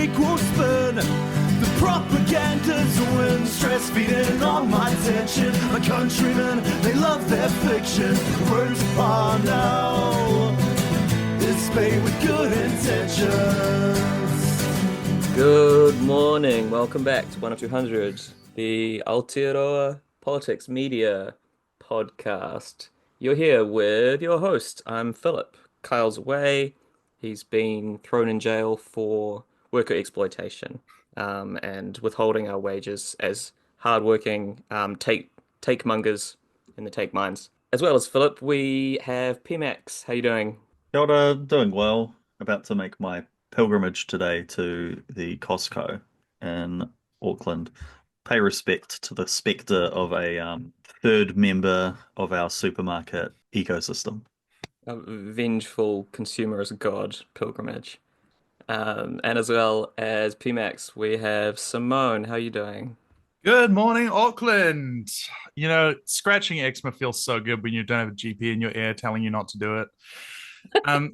equal spin. The propaganda's a win, stress feeding on my tension. My countrymen, they love their fiction. Words are now, it's made with good intentions. Good morning, welcome back to 1 of 200, the Aotearoa Politics Media podcast. You're here with your host. I'm Philip. Kyle's away. He's been thrown in jail for worker exploitation and withholding our wages as hardworking take mongers in the take mines. As well as Philip, we have Pmax. How you doing? Kia ora, doing well. About to make my pilgrimage today to the Costco in Auckland. Pay respect to the spectre of a third member of our supermarket ecosystem. A vengeful consumer as god pilgrimage. And as well as Pmax, we have Simone. How you doing? Good morning, Auckland. You know, scratching eczema feels so good when you don't have a GP in your ear telling you not to do it. I'm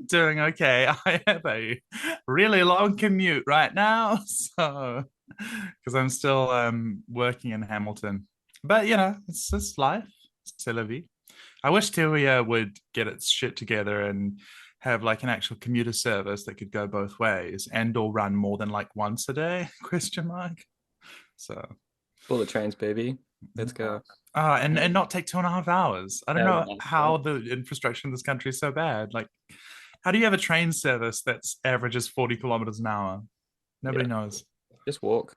doing okay. I have a really long commute right now, so because I'm still working in Hamilton. But you know, it's just life. C'est la vie. I wish Tiwia would get its shit together and have like an actual commuter service that could go both ways and or run more than like once a day, question mark. So Bullet trains, baby. Let's go. and not take 2.5 hours. I don't Yeah, know nice. how the infrastructure in this country is so bad. Like, how do you have a train service that's averages 40 kilometers an hour? Nobody knows. Just walk.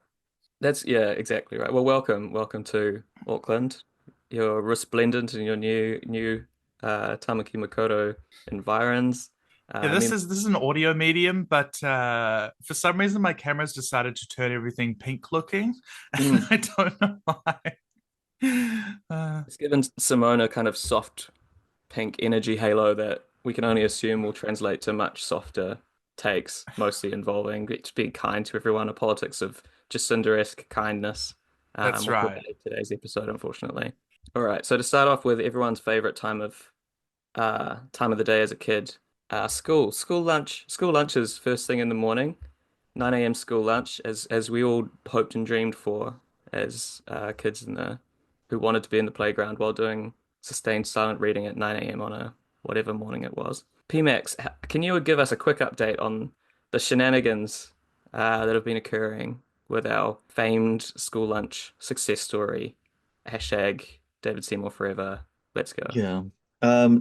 That's yeah, exactly right. Well, welcome to Auckland. You're resplendent in your new Tamaki Makoto environs. Yeah, I mean, this is an audio medium, but for some reason my camera's decided to turn everything pink looking, and I don't know why. it's given Simone a kind of soft pink energy halo that we can only assume will translate to much softer takes, mostly involving just being kind to everyone, a politics of Jacinda-esque kindness. That's We'll put right. that in today's episode, unfortunately. All right, so to start off with everyone's favorite time of the day as a kid, school lunches first thing in the morning, 9 a.m. school lunch, as we all hoped and dreamed for as kids who wanted to be in the playground while doing sustained silent reading at 9 a.m. on a whatever morning it was. Pmax, can you give us a quick update on the shenanigans that have been occurring with our famed school lunch success story? Hashtag David Seymour forever. Let's go. Yeah.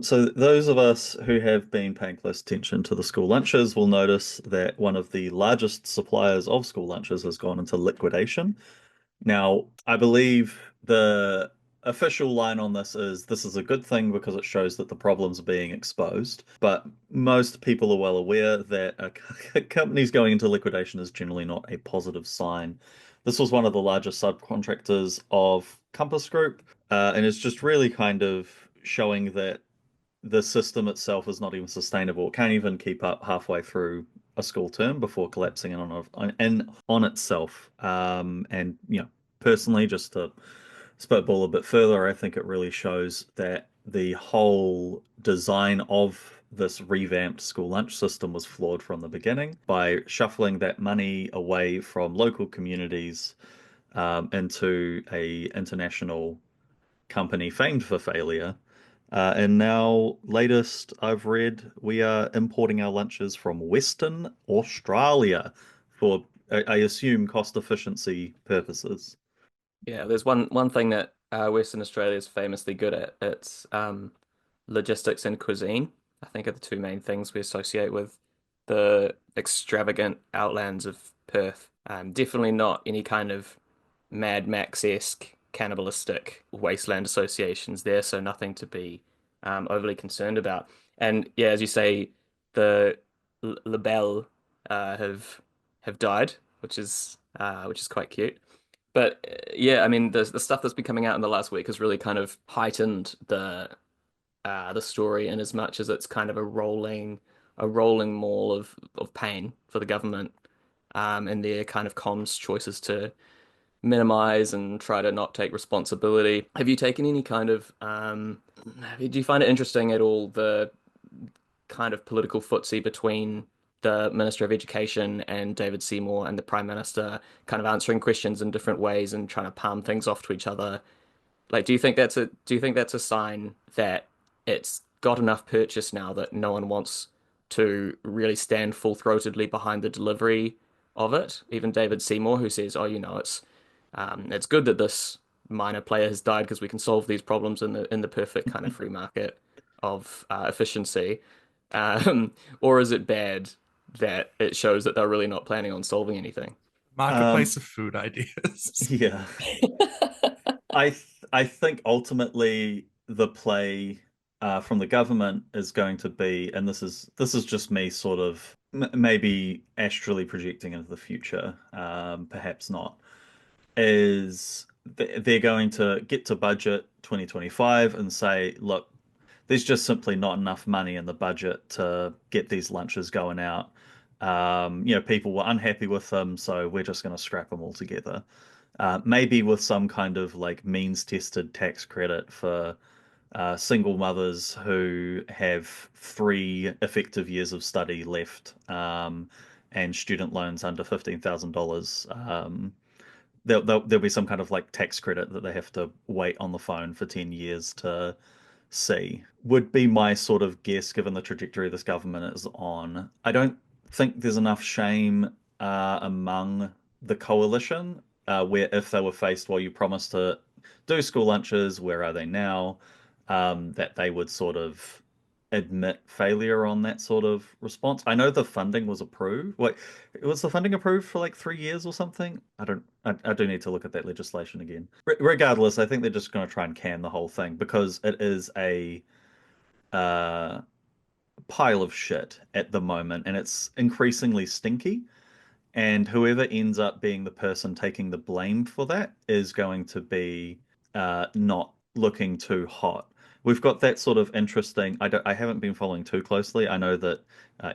So those of us who have been paying close attention to the school lunches will notice that one of the largest suppliers of school lunches has gone into liquidation. Now, I believe the official line on this is a good thing because it shows that the problems are being exposed. But most people are well aware that a company's going into liquidation is generally not a positive sign. This was one of the largest subcontractors of Compass Group, and it's just really kind of showing that the system itself is not even sustainable. It can't even keep up halfway through a school term before collapsing in on itself. And you know, personally, just to spitball a bit further, I think it really shows that the whole design of this revamped school lunch system was flawed from the beginning by shuffling that money away from local communities into a international company famed for failure. And now, latest I've read, we are importing our lunches from Western Australia for, I assume, cost efficiency purposes. Yeah, there's one thing that Western Australia is famously good at. It's logistics and cuisine. I think are the two main things we associate with the extravagant outlands of Perth. Definitely not any kind of Mad Max-esque cannibalistic wasteland associations there, so nothing to be overly concerned about. And yeah, as you say, the labelle have died, which is quite cute. But yeah, I mean, the stuff that's been coming out in the last week has really kind of heightened the story in as much as it's kind of a rolling maul of pain for the government and their kind of comms choices to minimize and try to not take responsibility. Have you taken any kind of do you find it interesting at all the kind of political footsie between the Minister of Education and David Seymour and the Prime Minister kind of answering questions in different ways and trying to palm things off to each other. Like, do you think that's a sign that it's got enough purchase now that no one wants to really stand full-throatedly behind the delivery of it? Even David Seymour, who says, "Oh, it's good that this minor player has died because we can solve these problems in the perfect kind of free market of efficiency," or is it bad that it shows that they're really not planning on solving anything? Marketplace of food ideas. Yeah. I think ultimately the play from the government is going to be, and this is just me sort of maybe astrally projecting into the future, perhaps not, is they're going to get to budget 2025 and say, look, there's just simply not enough money in the budget to get these lunches going out. People were unhappy with them, so we're just going to scrap them all together. Maybe with some kind of like means tested tax credit for single mothers who have 3 effective years of study left, and student loans under $15,000. There'll be some kind of like tax credit that they have to wait on the phone for 10 years to see, would be my sort of guess given the trajectory this government is on. I don't think there's enough shame among the coalition, where if they were faced, well, you promised to do school lunches, where are they now? That they would sort of admit failure on that sort of response. I know the funding was approved. Wait, was the funding approved for like 3 years or something? I do need to look at that legislation again. Regardless, I think they're just going to try and can the whole thing because it is a uh, pile of shit at the moment and it's increasingly stinky. And whoever ends up being the person taking the blame for that is going to be not looking too hot. We've got that sort of interesting. I haven't been following too closely. I know that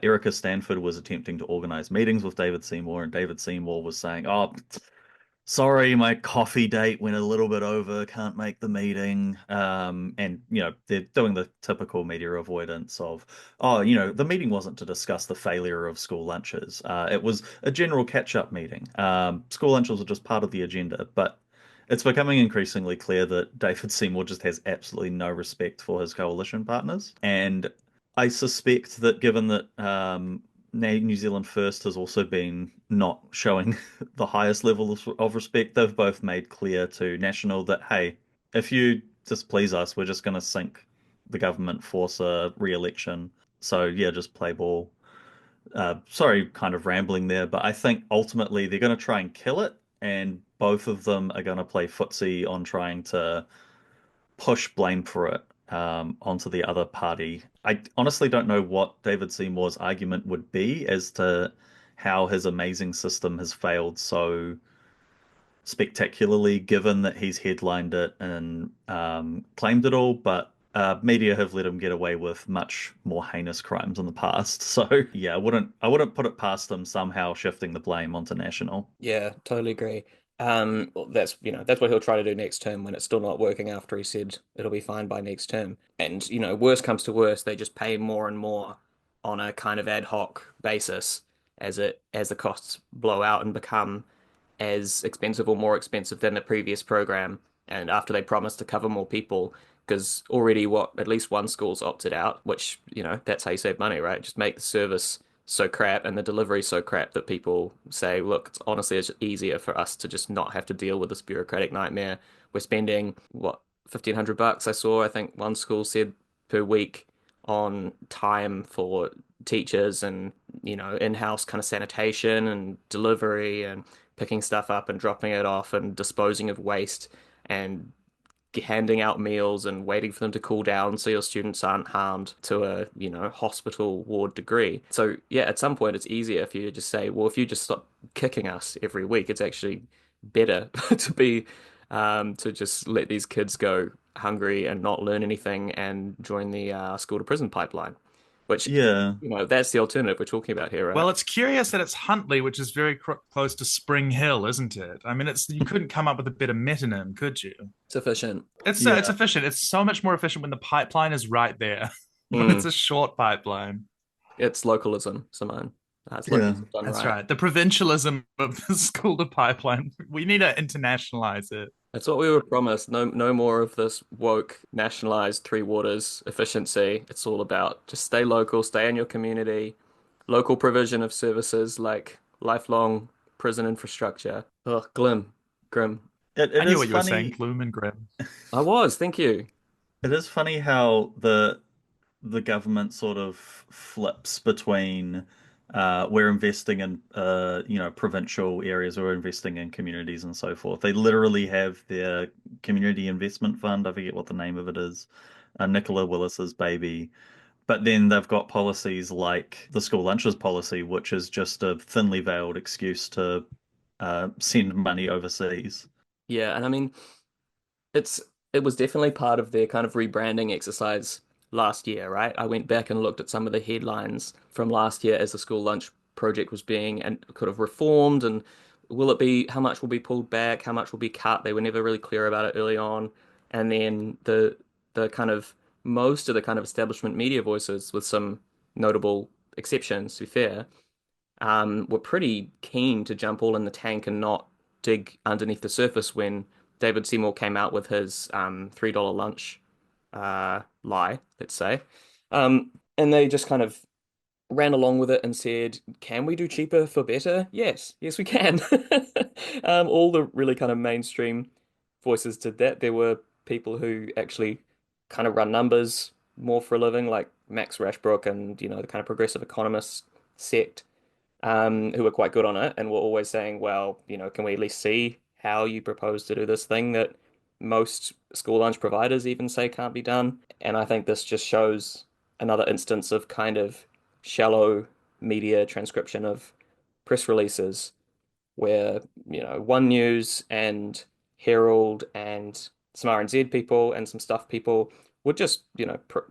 Erica Stanford was attempting to organize meetings with David Seymour, and David Seymour was saying, "Oh, sorry, my coffee date went a little bit over, can't make the meeting." And they're doing the typical media avoidance of, oh, the meeting wasn't to discuss the failure of school lunches. It was a general catch-up meeting. School lunches are just part of the agenda, but it's becoming increasingly clear that David Seymour just has absolutely no respect for his coalition partners. And I suspect that given that New Zealand First has also been not showing the highest level of respect. They've both made clear to National that, hey, if you displease us, we're just going to sink the government, force a re-election. So yeah, just play ball. Sorry, kind of rambling there, but I think ultimately they're going to try and kill it, and both of them are going to play footsie on trying to push blame for it onto the other party. I honestly don't know what David Seymour's argument would be as to how his amazing system has failed so spectacularly, given that he's headlined it and claimed it all, but media have let him get away with much more heinous crimes in the past. So yeah, I wouldn't put it past him somehow shifting the blame onto National. Yeah, totally agree. Well, that's what he'll try to do next term when it's still not working after he said it'll be fine by next term. And, worst comes to worst, they just pay more and more on a kind of ad hoc basis as the costs blow out and become as expensive or more expensive than the previous program. And after they promise to cover more people, because already at least one school's opted out, which, that's how you save money, right? Just make the service so crap and the delivery so crap that people say, look, it's easier for us to just not have to deal with this bureaucratic nightmare. We're spending what, $1,500 I think one school said per week on time for teachers and, in-house kind of sanitation and delivery and picking stuff up and dropping it off and disposing of waste and handing out meals and waiting for them to cool down so your students aren't harmed to a, hospital ward degree. So yeah, at some point it's easier if you just say, well, if you just stop kicking us every week, it's actually better to just let these kids go hungry and not learn anything and join the school to prison pipeline, which, Yeah. that's the alternative we're talking about here, right? Well, it's curious that it's Huntley, which is very close to Spring Hill, isn't it? I mean, you couldn't come up with a better metonym, could you? It's efficient. It's Yeah. it's efficient. It's so much more efficient when the pipeline is right there. When it's a short pipeline. It's localism, Simone. It's Yeah. locals have done That's right. right. The provincialism of the school to pipeline. We need to internationalize it. That's what we were promised. No, no more of this woke, nationalized three waters efficiency. It's all about just stay local, stay in your community, local provision of services like lifelong prison infrastructure. Ugh, grim. It I knew is what you were saying, funny. gloom and grim. Thank you. It is funny how the government sort of flips between we're investing in provincial areas, we're investing in communities and so forth. They literally have their community investment fund. I forget what the name of it is. Nicola Willis's baby. But then they've got policies like the school lunches policy, which is just a thinly veiled excuse to send money overseas. Yeah, and I mean, it's it was definitely part of their kind of rebranding exercise last year, right? I went back and looked at some of the headlines from last year as the school lunch project was being and could have reformed and will it be how much will be pulled back, how much will be cut? They were never really clear about it early on. And then the kind of most of the kind of establishment media voices, with some notable exceptions, to be fair, were pretty keen to jump all in the tank and not dig underneath the surface when David Seymour came out with his $3 lunch lie, let's say. And they just kind of ran along with it and said, can we do cheaper for better? Yes, we can. All the really kind of mainstream voices did that. There were people who actually kind of run numbers more for a living, like Max Rashbrook and, the kind of progressive economist sect, who were quite good on it and were always saying, well, can we at least see how you propose to do this thing that most school lunch providers even say can't be done? And I think this just shows another instance of kind of shallow media transcription of press releases where, One News and Herald and some RNZ people and some Stuff people would just,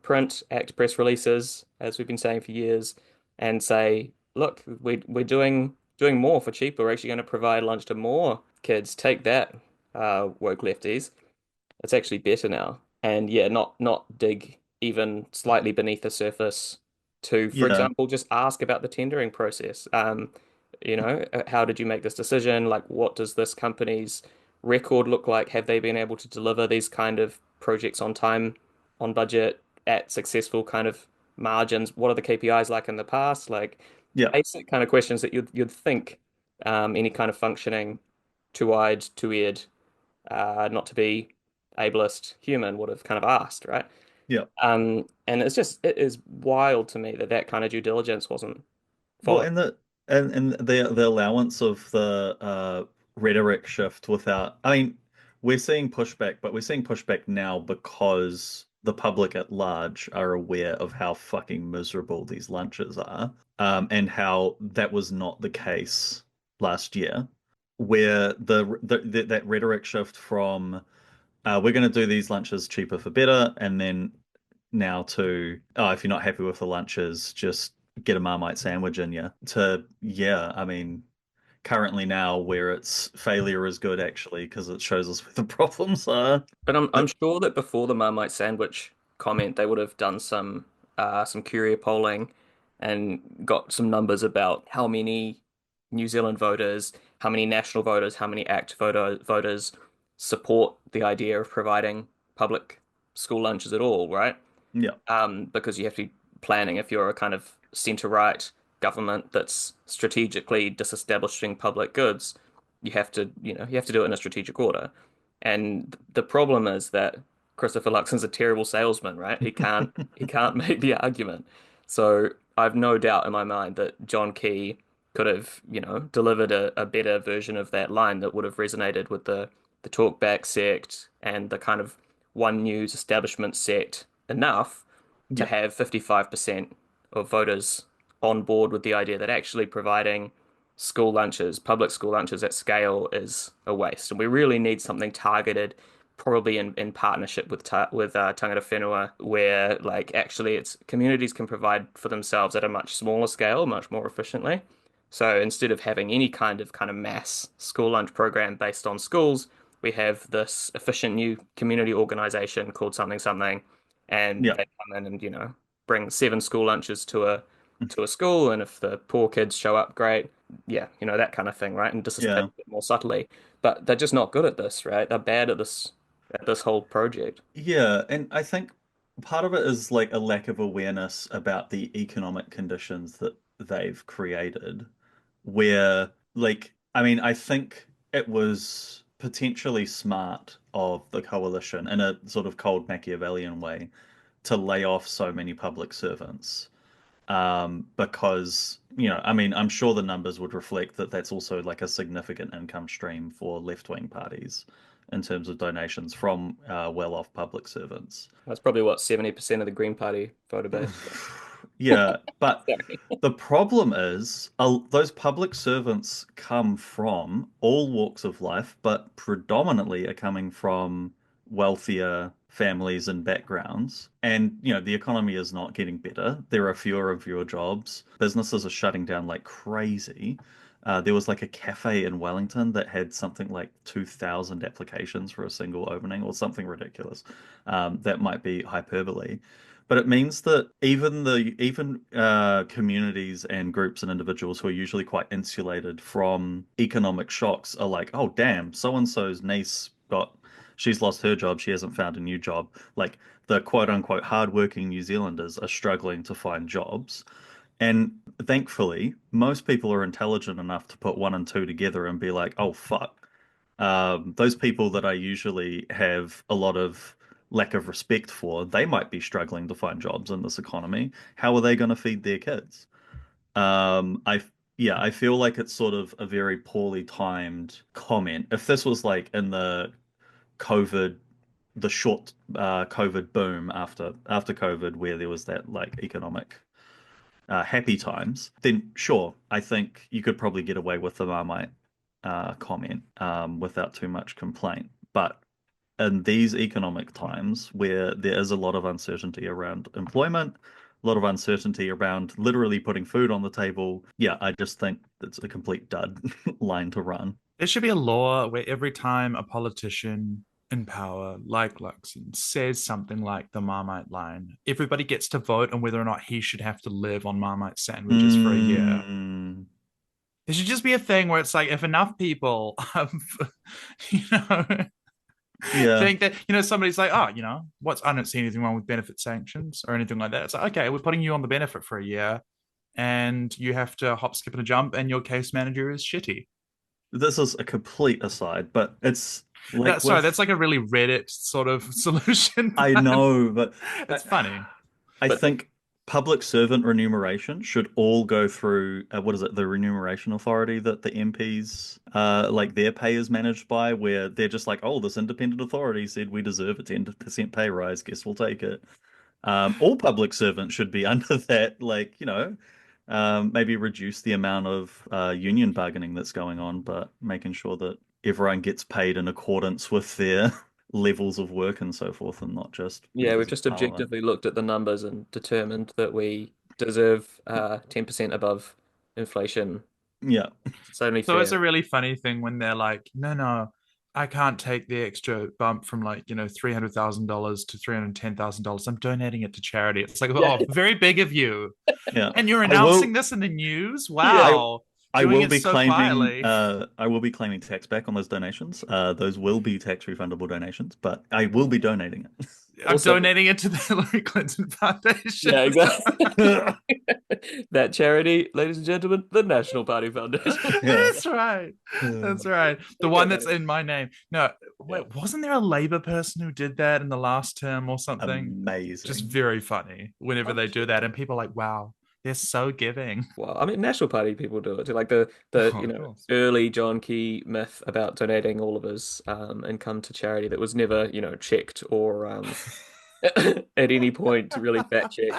print act press releases, as we've been saying for years, and say, look, we're doing more for cheaper. We're actually going to provide lunch to more kids. Take that, woke lefties. It's actually better now. And yeah, not dig even slightly beneath the surface to, for Yeah, example, just ask about the tendering process. How did you make this decision? Like, what does this company's record look like? Have they been able to deliver these kind of projects on time, on budget, at successful kind of margins? What are the KPIs like in the past? Like yeah. basic kind of questions that you'd think any kind of functioning, two-eyed, two-eared, not to be ableist human would have kind of asked, right? Yeah. And it is wild to me that that kind of due diligence wasn't Well, followed. and the allowance of the rhetoric shift without, I mean, we're seeing pushback, but we're seeing pushback now because the public at large are aware of how fucking miserable these lunches are, and how that was not the case last year, where that rhetoric shift from we're going to do these lunches cheaper for better, and then now to, oh, if you're not happy with the lunches, just get a Marmite sandwich in you. To, yeah, I mean, currently now where it's failure is good actually because it shows us where the problems are. But I'm But sure that before the Marmite sandwich comment, they would have done some courier polling and got some numbers about how many New Zealand voters, how many national voters, how many voters support the idea of providing public school lunches at all, right? yeah, Because you have to be planning if you're a kind of centre-right government that's strategically disestablishing public goods, you have to do it in a strategic order. And the problem is that Christopher Luxon's a terrible salesman, right? He can't make the argument. So I've no doubt in my mind that John Key could have, delivered a better version of that line that would have resonated with the talkback sect and the kind of One News establishment sect enough to yeah, have 55% of voters on board with the idea that actually providing school lunches, public school lunches at scale is a waste. And we really need something targeted, probably in partnership with Tangata Whenua, where like actually it's communities can provide for themselves at a much smaller scale, much more efficiently. So instead of having any kind of mass school lunch program based on schools, we have this efficient new community organization called something something, and yeah, they come in and bring seven school lunches to a to a school, and if the poor kids show up, great. Yeah, that kind of thing, right? And Yeah. dissipate it more subtly. But they're just not good at this, right? They're bad at this whole project. Yeah, and I think part of it is like a lack of awareness about the economic conditions that they've created, where, like, I mean, I think it was potentially smart of the coalition in a sort of cold Machiavellian way to lay off so many public servants. Because, I mean, I'm sure the numbers would reflect that that's also like a significant income stream for left-wing parties in terms of donations from well-off public servants. That's probably what 70% of the Green Party voter base. Yeah, but Sorry. the problem is those public servants come from all walks of life, but predominantly are coming from wealthier families and backgrounds. And, the economy is not getting better. There are fewer and fewer jobs. Businesses are shutting down like crazy. There was like a cafe in Wellington that had something like 2,000 applications for a single opening or something ridiculous. That might be hyperbole. But it means that even communities and groups and individuals who are usually quite insulated from economic shocks are like, oh damn, so and so's niece she's lost her job, she hasn't found a new job. Like the quote unquote hardworking New Zealanders are struggling to find jobs. And thankfully, most people are intelligent enough to put one and two together and be like, oh fuck, those people that I usually have a lot of lack of respect for, they might be struggling to find jobs in this economy. How are they going to feed their kids? I Yeah, I feel like it's sort of a very poorly timed comment. If this was like in COVID, the short COVID boom after COVID, where there was that like economic happy times, then sure, I think you could probably get away with the Marmite comment without too much complaint. But in these economic times where there is a lot of uncertainty around employment, a lot of uncertainty around literally putting food on the table, yeah, I just think it's a complete dud line to run. There should be a law where every time a politician in power, like Luxon, says something like the Marmite line, everybody gets to vote on whether or not he should have to live on Marmite sandwiches for a year. Mm, There should just be a thing where it's like if enough people, you know, yeah. think that somebody's like, oh, I don't see anything wrong with benefit sanctions or anything like that. It's like, okay, we're putting you on the benefit for a year, and you have to hop, skip, and a jump, and your case manager is shitty. This is a complete aside, but it's like Sorry, with that's like a really Reddit sort of solution. I know, but It's funny. I But think public servant remuneration should all go through what is it, the remuneration authority that the MPs like their pay is managed by, where they're just like, oh, this independent authority said we deserve a 10% pay rise, guess we'll take it. All public servants should be under that, like, maybe reduce the amount of union bargaining that's going on, but making sure that everyone gets paid in accordance with their levels of work and so forth, and not just yeah, we've because just of Parliament. objectively looked at the numbers and determined that we deserve 10% above inflation. Yeah. It's only So it's fair. a really funny thing when they're like, no, no, I can't take the extra bump from like, $300,000 to $310,000. I'm donating it to charity. It's like, Yeah, oh, very big of you. Yeah. And you're I will announcing this in the news? yeah. I Wow. I Doing will it be so claiming quietly. I will be claiming tax back on those donations. Those will be tax refundable donations, but I will be donating I'm Also, donating it to the Hillary Clinton Foundation. yeah, exactly. it. That charity, ladies and gentlemen, the National Party Foundation. Yeah. That's right. That's Uh, right. The Okay, one that's in my name. No, yeah. wait, wasn't there a Labour person who did that in the last term or something? Just Amazing. very funny whenever I'm they do that. sure. And people are like, wow, they're so giving. Well, I mean, National Party people do it too. Like the Oh, of course. early John Key myth about donating all of his income to charity that was never checked or at any point really fact checked.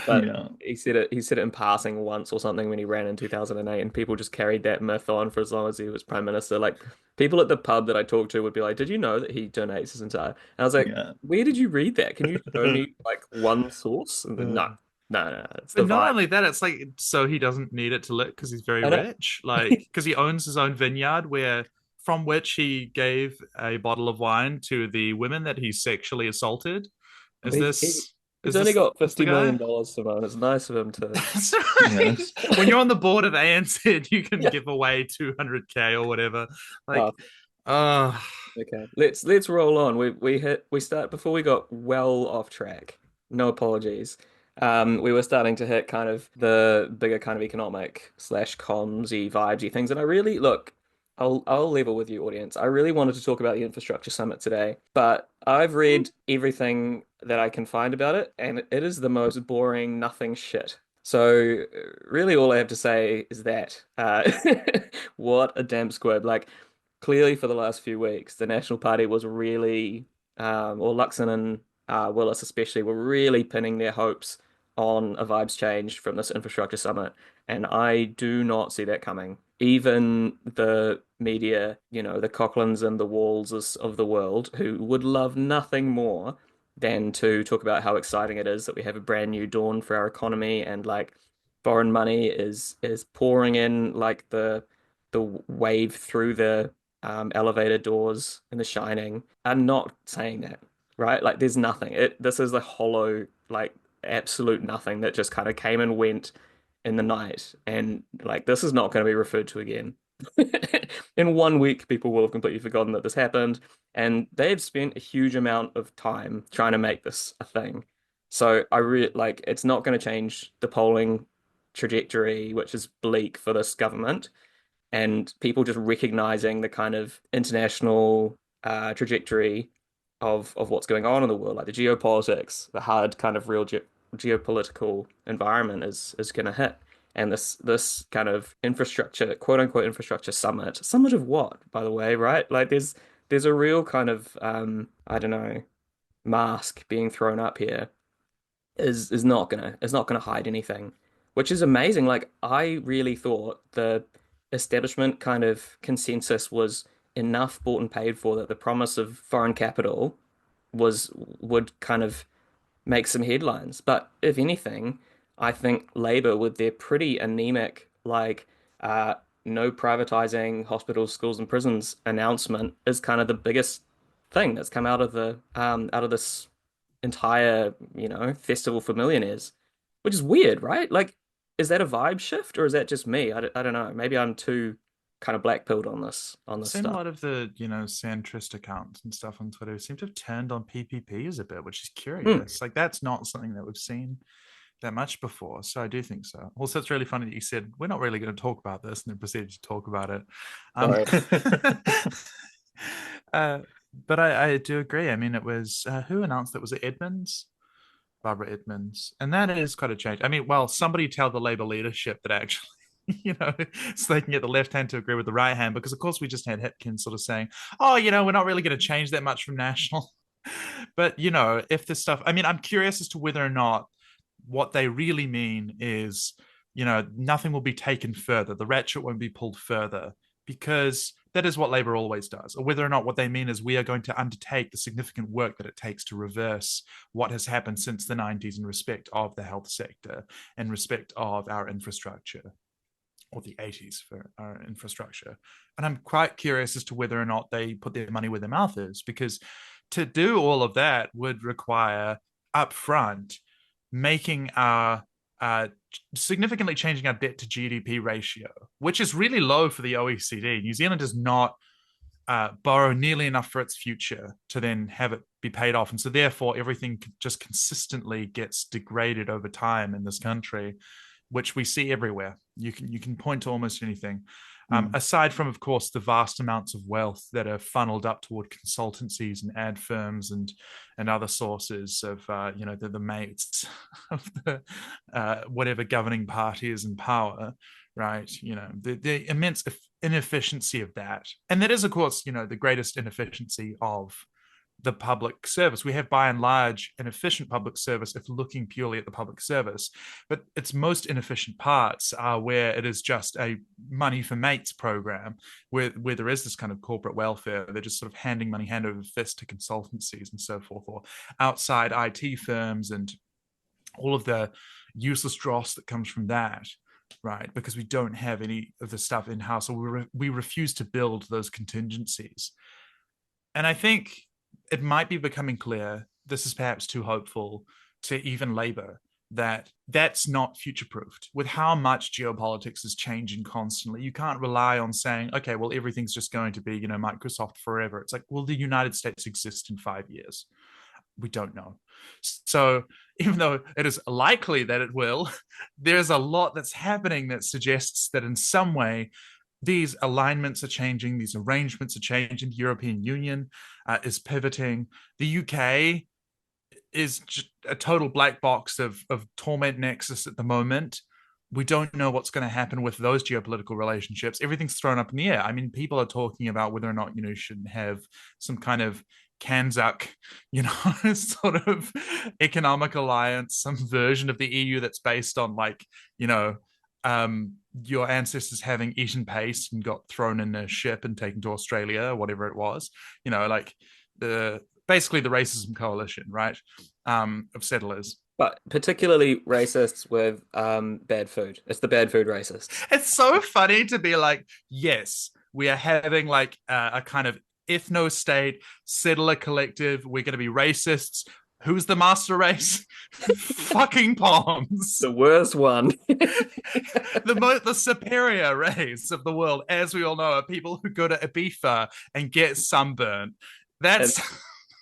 But Yeah. he said it in passing once or something when he ran in 2008, and people just carried that myth on for as long as he was prime minister. Like people at the pub that I talked to would be like, "Did you know that he donates his entire?" And I was like, Yeah. "Where did you read that? Can you show me like one source?" And then, no, no, no, it's the But not vibe. only that, it's like so he doesn't need it to live because he's very I know. rich. Like because he owns his own vineyard where from which he gave a bottle of wine to the women that he sexually assaulted. Is He this He's Is only this got the $50 guy? million, Simone. It's nice of him to. That's right. Yes. When you're on the board of ANZ, you can Yeah. give away 200K or whatever. Like, Oh, uh okay. Let's roll on. We start before we got well off track. No apologies. We were starting to hit kind of the bigger kind of economic slash comms-y vibes-y things, and I really look. I'll level with you, audience. I really wanted to talk about the infrastructure summit today, but I've read everything that I can find about it, and it is the most boring, nothing shit. So really, all I have to say is that what a damn squib! Like clearly for the last few weeks, the National Party was really, or Luxon and Willis especially, were really pinning their hopes on a vibes change from this infrastructure summit. And I do not see that coming. Even the media, the Cochrans and the Walls of the world, who would love nothing more than to talk about how exciting it is that we have a brand new dawn for our economy and like foreign money is pouring in like the wave through the elevator doors in The Shining are not saying that, right? Like there's nothing. This is a hollow, like absolute nothing that just kind of came and went in the night. And like this is not going to be referred to again. In 1 week, people will have completely forgotten that this happened. And they've spent a huge amount of time trying to make this a thing. So I really like it's not going to change the polling trajectory, which is bleak for this government and people just recognizing the kind of international trajectory of what's going on in the world, like the geopolitics, the hard kind of real geopolitical environment is going to hit. And this kind of infrastructure, quote unquote infrastructure summit of what, by the way, right? Like there's a real kind of I don't know, mask being thrown up here is not gonna hide anything, which is amazing. Like I really thought the establishment kind of consensus was enough bought and paid for that the promise of foreign capital would kind of make some headlines. But if anything, I think Labour with their pretty anemic like uh no privatizing hospitals, schools and prisons announcement is kind of the biggest thing that's come out of this entire, festival for millionaires, which is weird, right? Like, is that a vibe shift or is that just me? I don't know. Maybe I'm too kind of black pilled on this seen a stuff. lot of the, centrist accounts and stuff on Twitter seem to have turned on PPPs a bit, which is Hmm. curious. Like that's not something that we've seen that much before. So I do think so. Also, it's really funny that you said we're not really going to talk about this, and then proceeded to talk about it. Sorry. uh, but I do agree. I mean, it was who announced it? Was it Edmonds? Barbara Edmonds, and that is quite a change. I mean, well, somebody tell the Labour leadership that actually, so they can get the left hand to agree with the right hand, because of course we just had Hipkins sort of saying, "Oh, we're not really going to change that much from national." But if this stuff, I mean, I'm curious as to whether or not what they really mean is, nothing will be taken further. The ratchet won't be pulled further, because that is what Labour always does. Or whether or not what they mean is we are going to undertake the significant work that it takes to reverse what has happened since the 90s in respect of the health sector, in respect of our infrastructure, or the 80s for our infrastructure. And I'm quite curious as to whether or not they put their money where their mouth is, because to do all of that would require upfront making our significantly changing our debt to GDP ratio, which is really low for the OECD. New Zealand does not borrow nearly enough for its future to then have it be paid off. And so therefore everything just consistently gets degraded over time in this country, which we see everywhere. You can point to almost anything. Aside from, of course, the vast amounts of wealth that are funneled up toward consultancies and ad firms and other sources of, the mates of the whatever governing party is in power, right? The immense inefficiency of that. And that is, of course, the greatest inefficiency of the public service. We have by and large an efficient public service if looking purely at the public service, but its most inefficient parts are where it is just a money for mates program, where there is this kind of corporate welfare. They're just sort of handing money hand over fist to consultancies and so forth, or outside IT firms, and all of the useless dross that comes from that, right? Because we don't have any of the stuff in-house, or we refuse to build those contingencies. And I think it might be becoming clear, this is perhaps too hopeful, to even Labour that that's not future-proofed. With how much geopolitics is changing constantly, you can't rely on saying, okay, well, everything's just going to be, Microsoft forever. It's like, will the United States exist in 5 years? We don't know. So even though it is likely that it will, there's a lot that's happening that suggests that in some way these alignments are changing, these arrangements are changing. The European Union is pivoting. The UK is just a total black box of torment nexus at the moment. We don't know what's going to happen with those geopolitical relationships. Everything's thrown up in the air. I mean, people are talking about whether or not, should have some kind of Kanzak, sort of economic alliance, some version of the EU that's based on like, your ancestors having eaten paste and got thrown in a ship and taken to Australia, or whatever it was, like basically the racism coalition, right? Of settlers. But particularly racists with bad food. It's the bad food racists. It's so funny to be like, yes, we are having like a kind of ethno-state settler collective. We're going to be racists. Who's the master race? Fucking Poms. The worst one. The superior race of the world, as we all know, are people who go to Ibiza and get sunburnt. That's...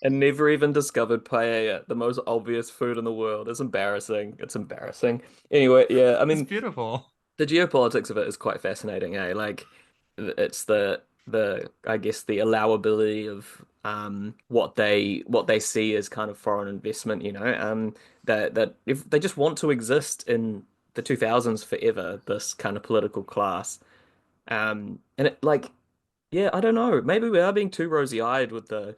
And never even discovered paella, the most obvious food in the world. It's embarrassing. It's embarrassing. Anyway, yeah, I mean, it's beautiful. The geopolitics of it is quite fascinating, eh? Like, it's the I guess the allowability of what they see as kind of foreign investment, that if they just want to exist in the 2000s forever, this kind of political class, and it like, yeah, I don't know, maybe we are being too rosy-eyed with the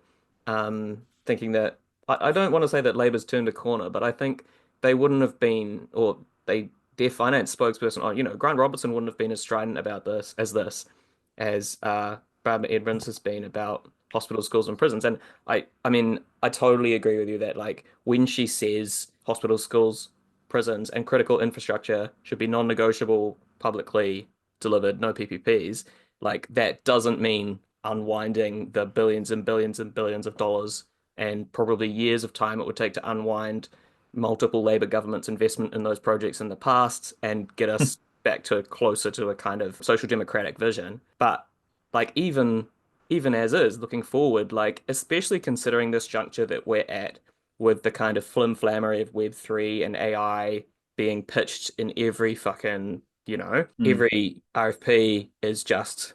thinking that I don't want to say that Labour's turned a corner, but I think they wouldn't have been, or their finance spokesperson, Grant Robertson wouldn't have been as strident about this as Barbara Edmonds has been about hospitals, schools, and prisons. And I mean, I totally agree with you that like when she says hospitals, schools, prisons, and critical infrastructure should be non-negotiable, publicly delivered, no PPPs, like that doesn't mean unwinding the billions and billions and billions of dollars and probably years of time it would take to unwind multiple Labour governments' investment in those projects in the past and get us back to closer to a kind of social democratic vision. But like even as is, looking forward, like especially considering this juncture that we're at with the kind of flim-flammery of Web3 and AI being pitched in every fucking, every RFP is just,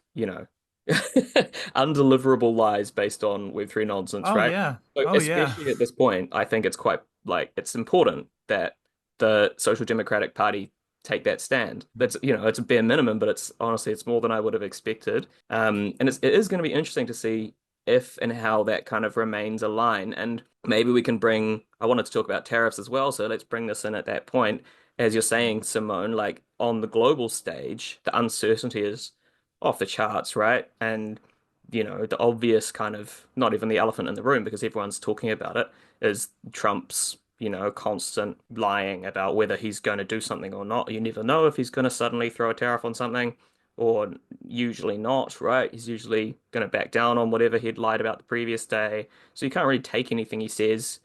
undeliverable lies based on Web3 nonsense, right? Yeah. So especially at this point, I think it's quite like it's important that the Social Democratic Party take that stand. That's it's a bare minimum, but it's honestly it's more than I would have expected. And it is going to be interesting to see if and how that kind of remains a line. And maybe we can I wanted to talk about tariffs as well, so let's bring this in at that point. As you're saying, Simone, like on the global stage, the uncertainty is off the charts, right? And the obvious kind of, not even the elephant in the room because everyone's talking about it, is Trump's, constant lying about whether he's going to do something or not. You never know if he's going to suddenly throw a tariff on something, or usually not, right? He's usually going to back down on whatever he'd lied about the previous day. So you can't really take anything he says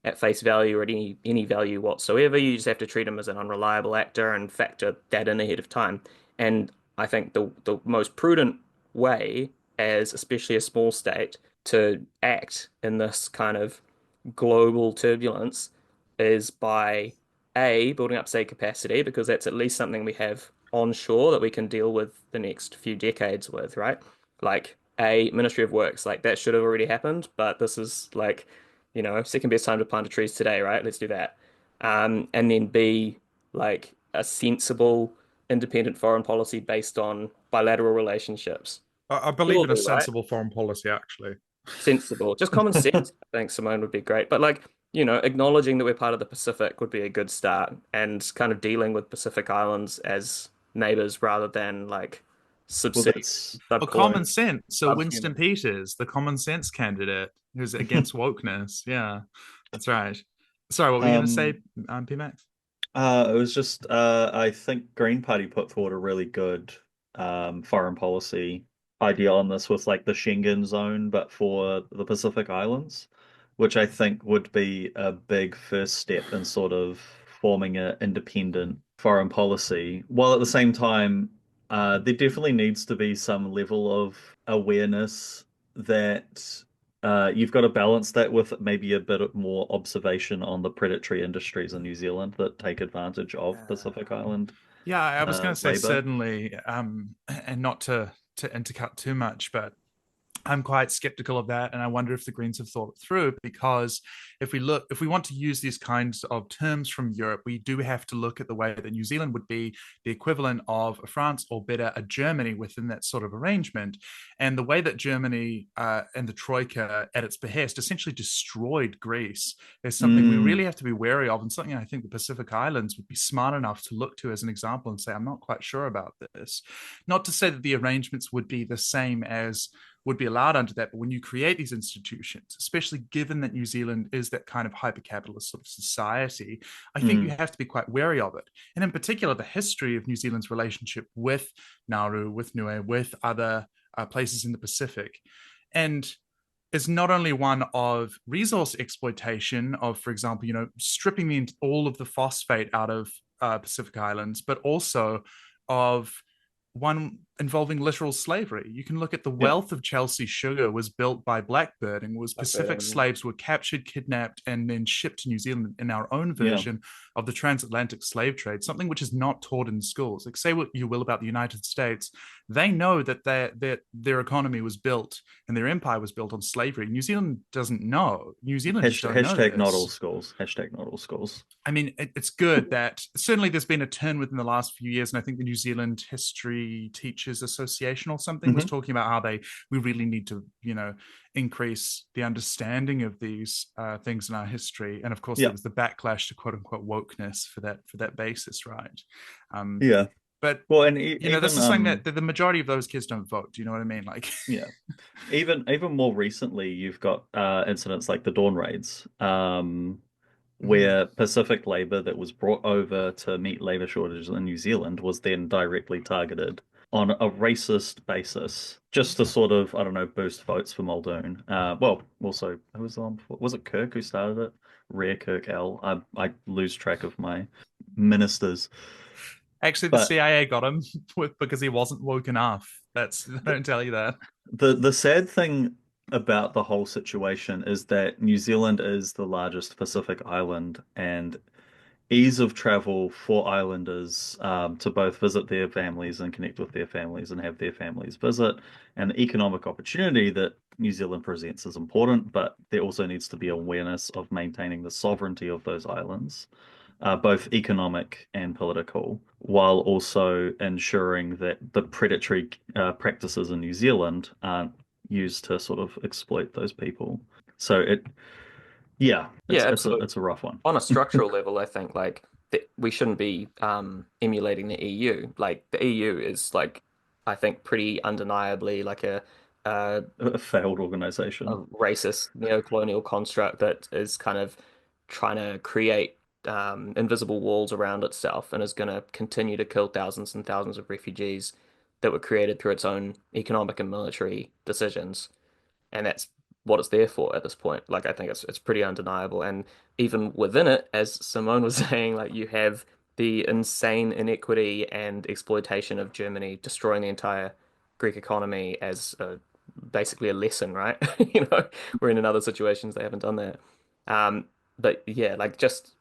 at face value or at any value whatsoever. You just have to treat him as an unreliable actor and factor that in ahead of time. And I think the most prudent way, as especially a small state, to act in this kind of global turbulence is by building up state capacity, because that's at least something we have onshore that we can deal with the next few decades with, right? Like Ministry of Works, like that should have already happened, but this is like, second best time to plant trees today, right? Let's do that. And then B, like a sensible independent foreign policy based on bilateral relationships. I believe in a sensible foreign policy, actually. Sensible, just common sense. I think Simone would be great, but like acknowledging that we're part of the Pacific would be a good start, and kind of dealing with Pacific Islands as neighbors rather than like subsidies. Common sense. So Winston Peters, the common sense candidate who's against wokeness. Yeah, that's right. Sorry, what were you going to say, Pmax? It was just I think Green Party put forward a really good foreign policy idea on this with like the Schengen Zone, but for the Pacific Islands. which I think would be a big first step in sort of forming an independent foreign policy, while at the same time, there definitely needs to be some level of awareness that you've got to balance that with maybe a bit more observation on the predatory industries in New Zealand that take advantage of Pacific Island Yeah, I was going to say labor. certainly, and not to intercut too much, but I'm quite skeptical of that, and I wonder if the Greens have thought it through. Because if we want to use these kinds of terms from Europe, we do have to look at the way that New Zealand would be the equivalent of a France, or better, a Germany within that sort of arrangement. And the way that Germany and the Troika, at its behest, essentially destroyed Greece is something we really Mm, have to be wary of, and something I think the Pacific Islands would be smart enough to look to as an example and say, I'm not quite sure about this. Not to say that the arrangements would be the same as would be allowed under that. But when you create these institutions, especially given that New Zealand is that kind of hyper-capitalist sort of society, I think you mm, have to be quite wary of it. And in particular, the history of New Zealand's relationship with Nauru, with Niue, with other places in the Pacific. And is not only one of resource exploitation of, for example, stripping all of the phosphate out of Pacific Islands, but also of one involving literal slavery. You can look at the yeah, wealth of Chelsea sugar was built by blackbirding, was Like, Pacific slaves were captured, kidnapped, and then shipped to New Zealand in our own yeah. version of the transatlantic slave trade, something which is not taught in schools. Like, say what you will about the United States, they know that their economy was built and their empire was built on slavery. New Zealand doesn't know. New Zealanders don't know Hashtag not all this. schools. Hashtag not all schools. I mean, it's good that certainly there's been a turn within the last few years, and I think the New Zealand History Teachers Association or something was Hmm. talking about how we really need to, increase the understanding of these things in our history. And of course, there Yeah, was the backlash to quote unquote wokeness for that basis, right? Um, yeah. but Well, and this even is something that the majority of those kids don't vote. Do you know what I mean? Like, yeah, even more recently, you've got incidents like the Dawn raids, mhm. where Pacific labor that was brought over to meet labor shortages in New Zealand was then directly targeted on a racist basis, just to sort of, I don't know, boost votes for Muldoon. Well, also, who was on before? Was it Kirk who started it? Rare Kirk L. I lose track of my ministers. Actually, the But CIA got him because he wasn't woke enough. That's they the, don't tell you that. the sad thing about the whole situation is that New Zealand is the largest Pacific island, and ease of travel for islanders to both visit their families and connect with their families and have their families visit, and the economic opportunity that New Zealand presents is important, but there also needs to be awareness of maintaining the sovereignty of those islands, both economic and political, while also ensuring that the predatory practices in New Zealand aren't used to sort of exploit those people. So yeah, yeah, it's absolutely. a rough one. On a structural level, I think like we shouldn't be emulating the EU. Like the EU is like I think pretty undeniably like a, A failed a organization. racist neo-colonial construct that is kind of trying to create invisible walls around itself and is going to continue to kill thousands and thousands of refugees that were created through its own economic and military decisions. And that's what it's there for at this point. Like I think it's pretty undeniable. And even within it, as Simone was saying, like you have the insane inequity and exploitation of Germany destroying the entire Greek economy as basically a lesson, right? Where in other situations they haven't done that. Um, but yeah, like just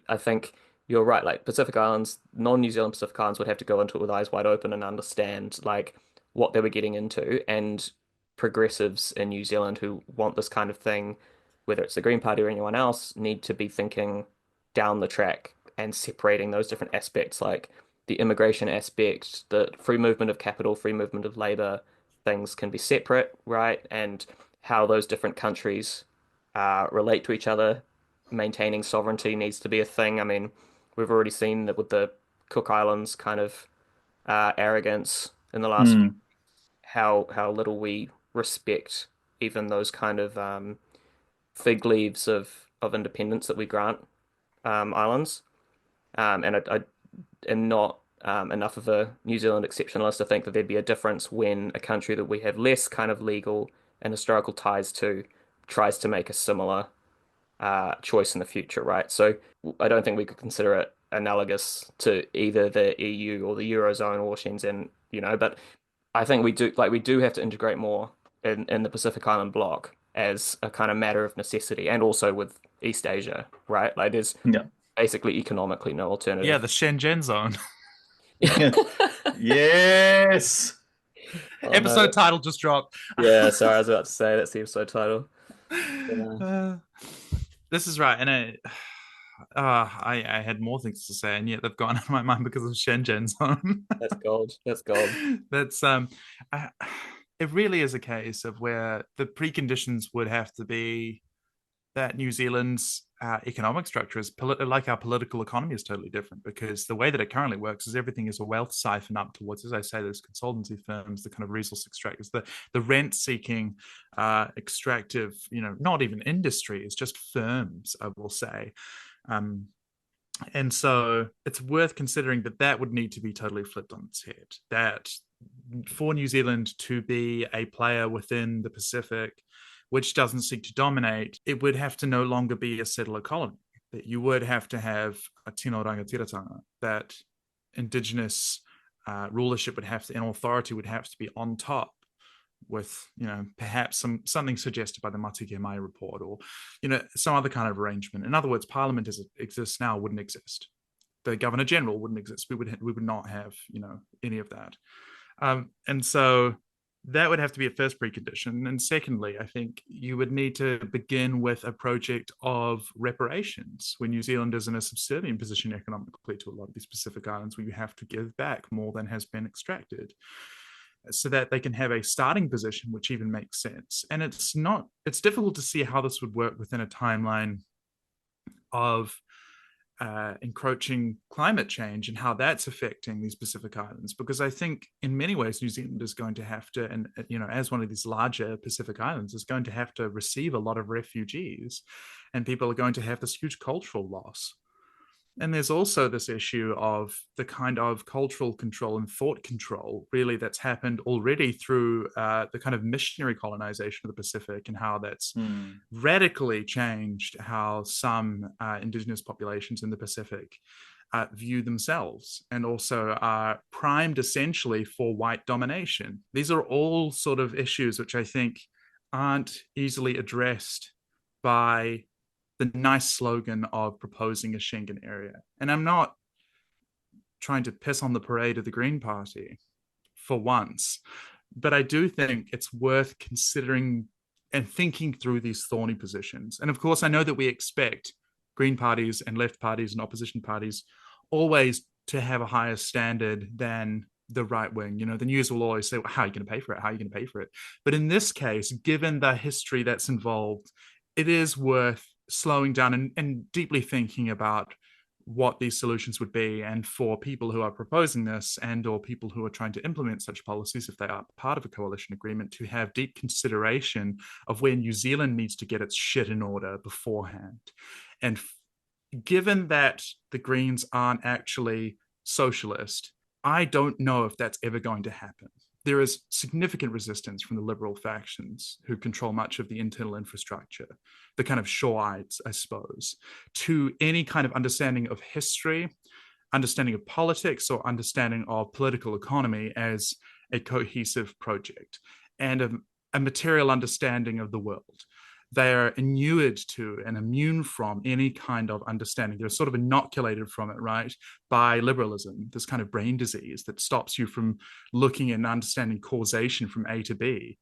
I think you're right. Like Pacific Islands, non-New Zealand Pacific Islands would have to go into it with eyes wide open and understand like what they were getting into, and progressives in New Zealand who want this kind of thing, whether it's the Green Party or anyone else, need to be thinking down the track and separating those different aspects, like the immigration aspect, the free movement of capital, free movement of labor, things can be separate, right? And how those different countries relate to each other, maintaining sovereignty needs to be a thing. I mean, we've already seen that with the Cook Islands kind of arrogance in the last few, Mm, how little we respect even those kind of fig leaves of independence that we grant islands. And I am not enough of a New Zealand exceptionalist to think that there'd be a difference when a country that we have less kind of legal and historical ties to tries to make a similar choice in the future, right? So I don't think we could consider it analogous to either the EU or the Eurozone or Shenzhen, but I think we do have to integrate more in the Pacific Island bloc as a kind of matter of necessity, and also with East Asia, right? Like there's Yeah. basically economically no Yeah, alternative. the Schengen Zone. Yes. Oh no. Episode title just dropped. Yeah, sorry, I was about to say that's the episode title. Yeah. This is right, and I had more things to say, and yet they've gone out of my mind because of Shenzhen Zone. That's gold. That's gold. That's I, it really is a case of where the preconditions would have to be that New Zealand's economic structure is like our political economy is totally different, because the way that it currently works is everything is a wealth siphon up towards, as I say, those consultancy firms, the kind of resource extractors, the rent seeking extractive, not even industry, it's just firms, I will say. And so it's worth considering that would need to be totally flipped on its head, that for New Zealand to be a player within the Pacific, which doesn't seek to dominate, it would have to no longer be a settler colony. That you would have to have a tino rangatiratanga, that Indigenous rulership would have to, and authority would have to be on top, with perhaps something suggested by the Matike Mai report, or some other kind of arrangement. In other words, Parliament as it exists now wouldn't exist. The Governor General wouldn't exist. We would not have any of that. And so that would have to be a first precondition. And secondly, I think you would need to begin with a project of reparations, when New Zealand is in a subservient position economically to a lot of these Pacific Islands, where you have to give back more than has been extracted, so that they can have a starting position which even makes sense. And it's difficult to see how this would work within a timeline of encroaching climate change and how that's affecting these Pacific Islands, because I think in many ways New Zealand is going to have to, and as one of these larger Pacific Islands, is going to have to receive a lot of refugees, and people are going to have this huge cultural loss. And there's also this issue of the kind of cultural control and thought control, really, that's happened already through the kind of missionary colonization of the Pacific, and how that's radically changed how some Indigenous populations in the Pacific view themselves, and also are primed essentially for white domination. These are all sort of issues which I think aren't easily addressed by the nice slogan of proposing a Schengen area. And I'm not trying to piss on the parade of the Green Party for once, but I do think it's worth considering and thinking through these thorny positions. And of course, I know that we expect Green parties and left parties and opposition parties always to have a higher standard than the right wing. The news will always say, well, how are you going to pay for it? How are you going to pay for it? But in this case, given the history that's involved, it is worth slowing down and deeply thinking about what these solutions would be. And for people who are proposing this, and or people who are trying to implement such policies, if they are part of a coalition agreement, to have deep consideration of where New Zealand needs to get its shit in order beforehand. And given that the Greens aren't actually socialist, I don't know if that's ever going to happen. There is significant resistance from the liberal factions, who control much of the internal infrastructure, the kind of Shawites, I suppose, to any kind of understanding of history, understanding of politics, or understanding of political economy as a cohesive project, and a material understanding of the world. They are inured to and immune from any kind of understanding. They're sort of inoculated from it, right, by liberalism, this kind of brain disease that stops you from looking and understanding causation from A to B,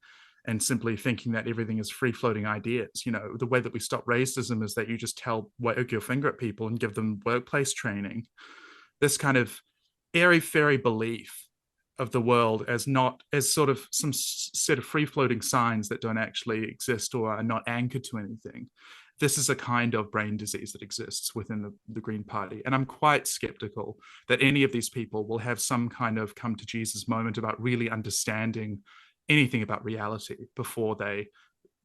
and simply thinking that everything is free-floating ideas. The way that we stop racism is that you just wag your finger at people and give them workplace training. This kind of airy-fairy belief of the world as sort of some set of free-floating signs that don't actually exist or are not anchored to anything. This is a kind of brain disease that exists within the Green Party. And I'm quite skeptical that any of these people will have some kind of come to Jesus moment about really understanding anything about reality before they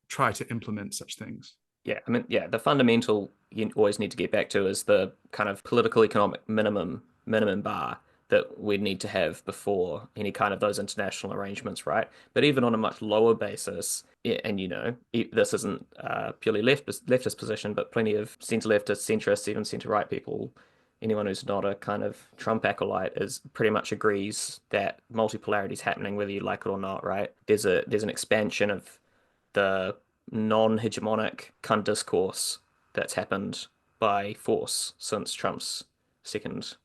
try to implement such things. Yeah, I mean, the fundamental you always need to get back to is the kind of political economic minimum bar that we'd need to have before any kind of those international arrangements, right? But even on a much lower basis, and this isn't purely leftist position, but plenty of centre leftists, centrists, even centre right people, anyone who's not a kind of Trump acolyte is pretty much agrees that multipolarity is happening whether you like it or not, right? There's an expansion of the non-hegemonic kind of discourse that's happened by force since Trump's second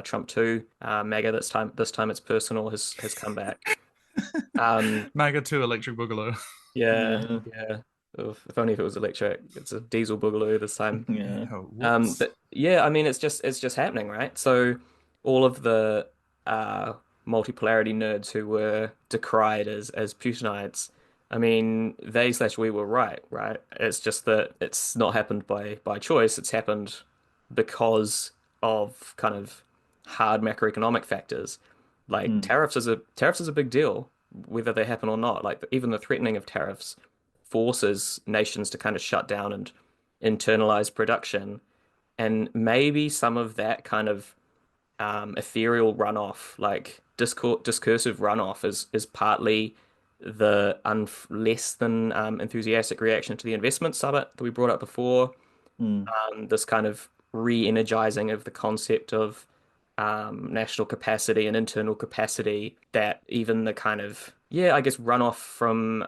Trump 2 MAGA this time it's personal has come back. MAGA 2 Electric Boogaloo. Yeah. If only if it was electric. It's a diesel boogaloo this time. Yeah. But yeah, I mean, it's just happening, right? So all of the multipolarity nerds who were decried as Putinites, I mean, we were right? It's just that it's not happened by choice. It's happened because of kind of hard macroeconomic factors. Like tariffs is a big deal, whether they happen or not. Like even the threatening of tariffs forces nations to kind of shut down and internalize production. And maybe some of that kind of ethereal runoff, like discursive runoff, is partly the less than enthusiastic reaction to the investment summit that we brought up before. This kind of re-energizing of the concept of national capacity and internal capacity that even the kind of, I guess, runoff from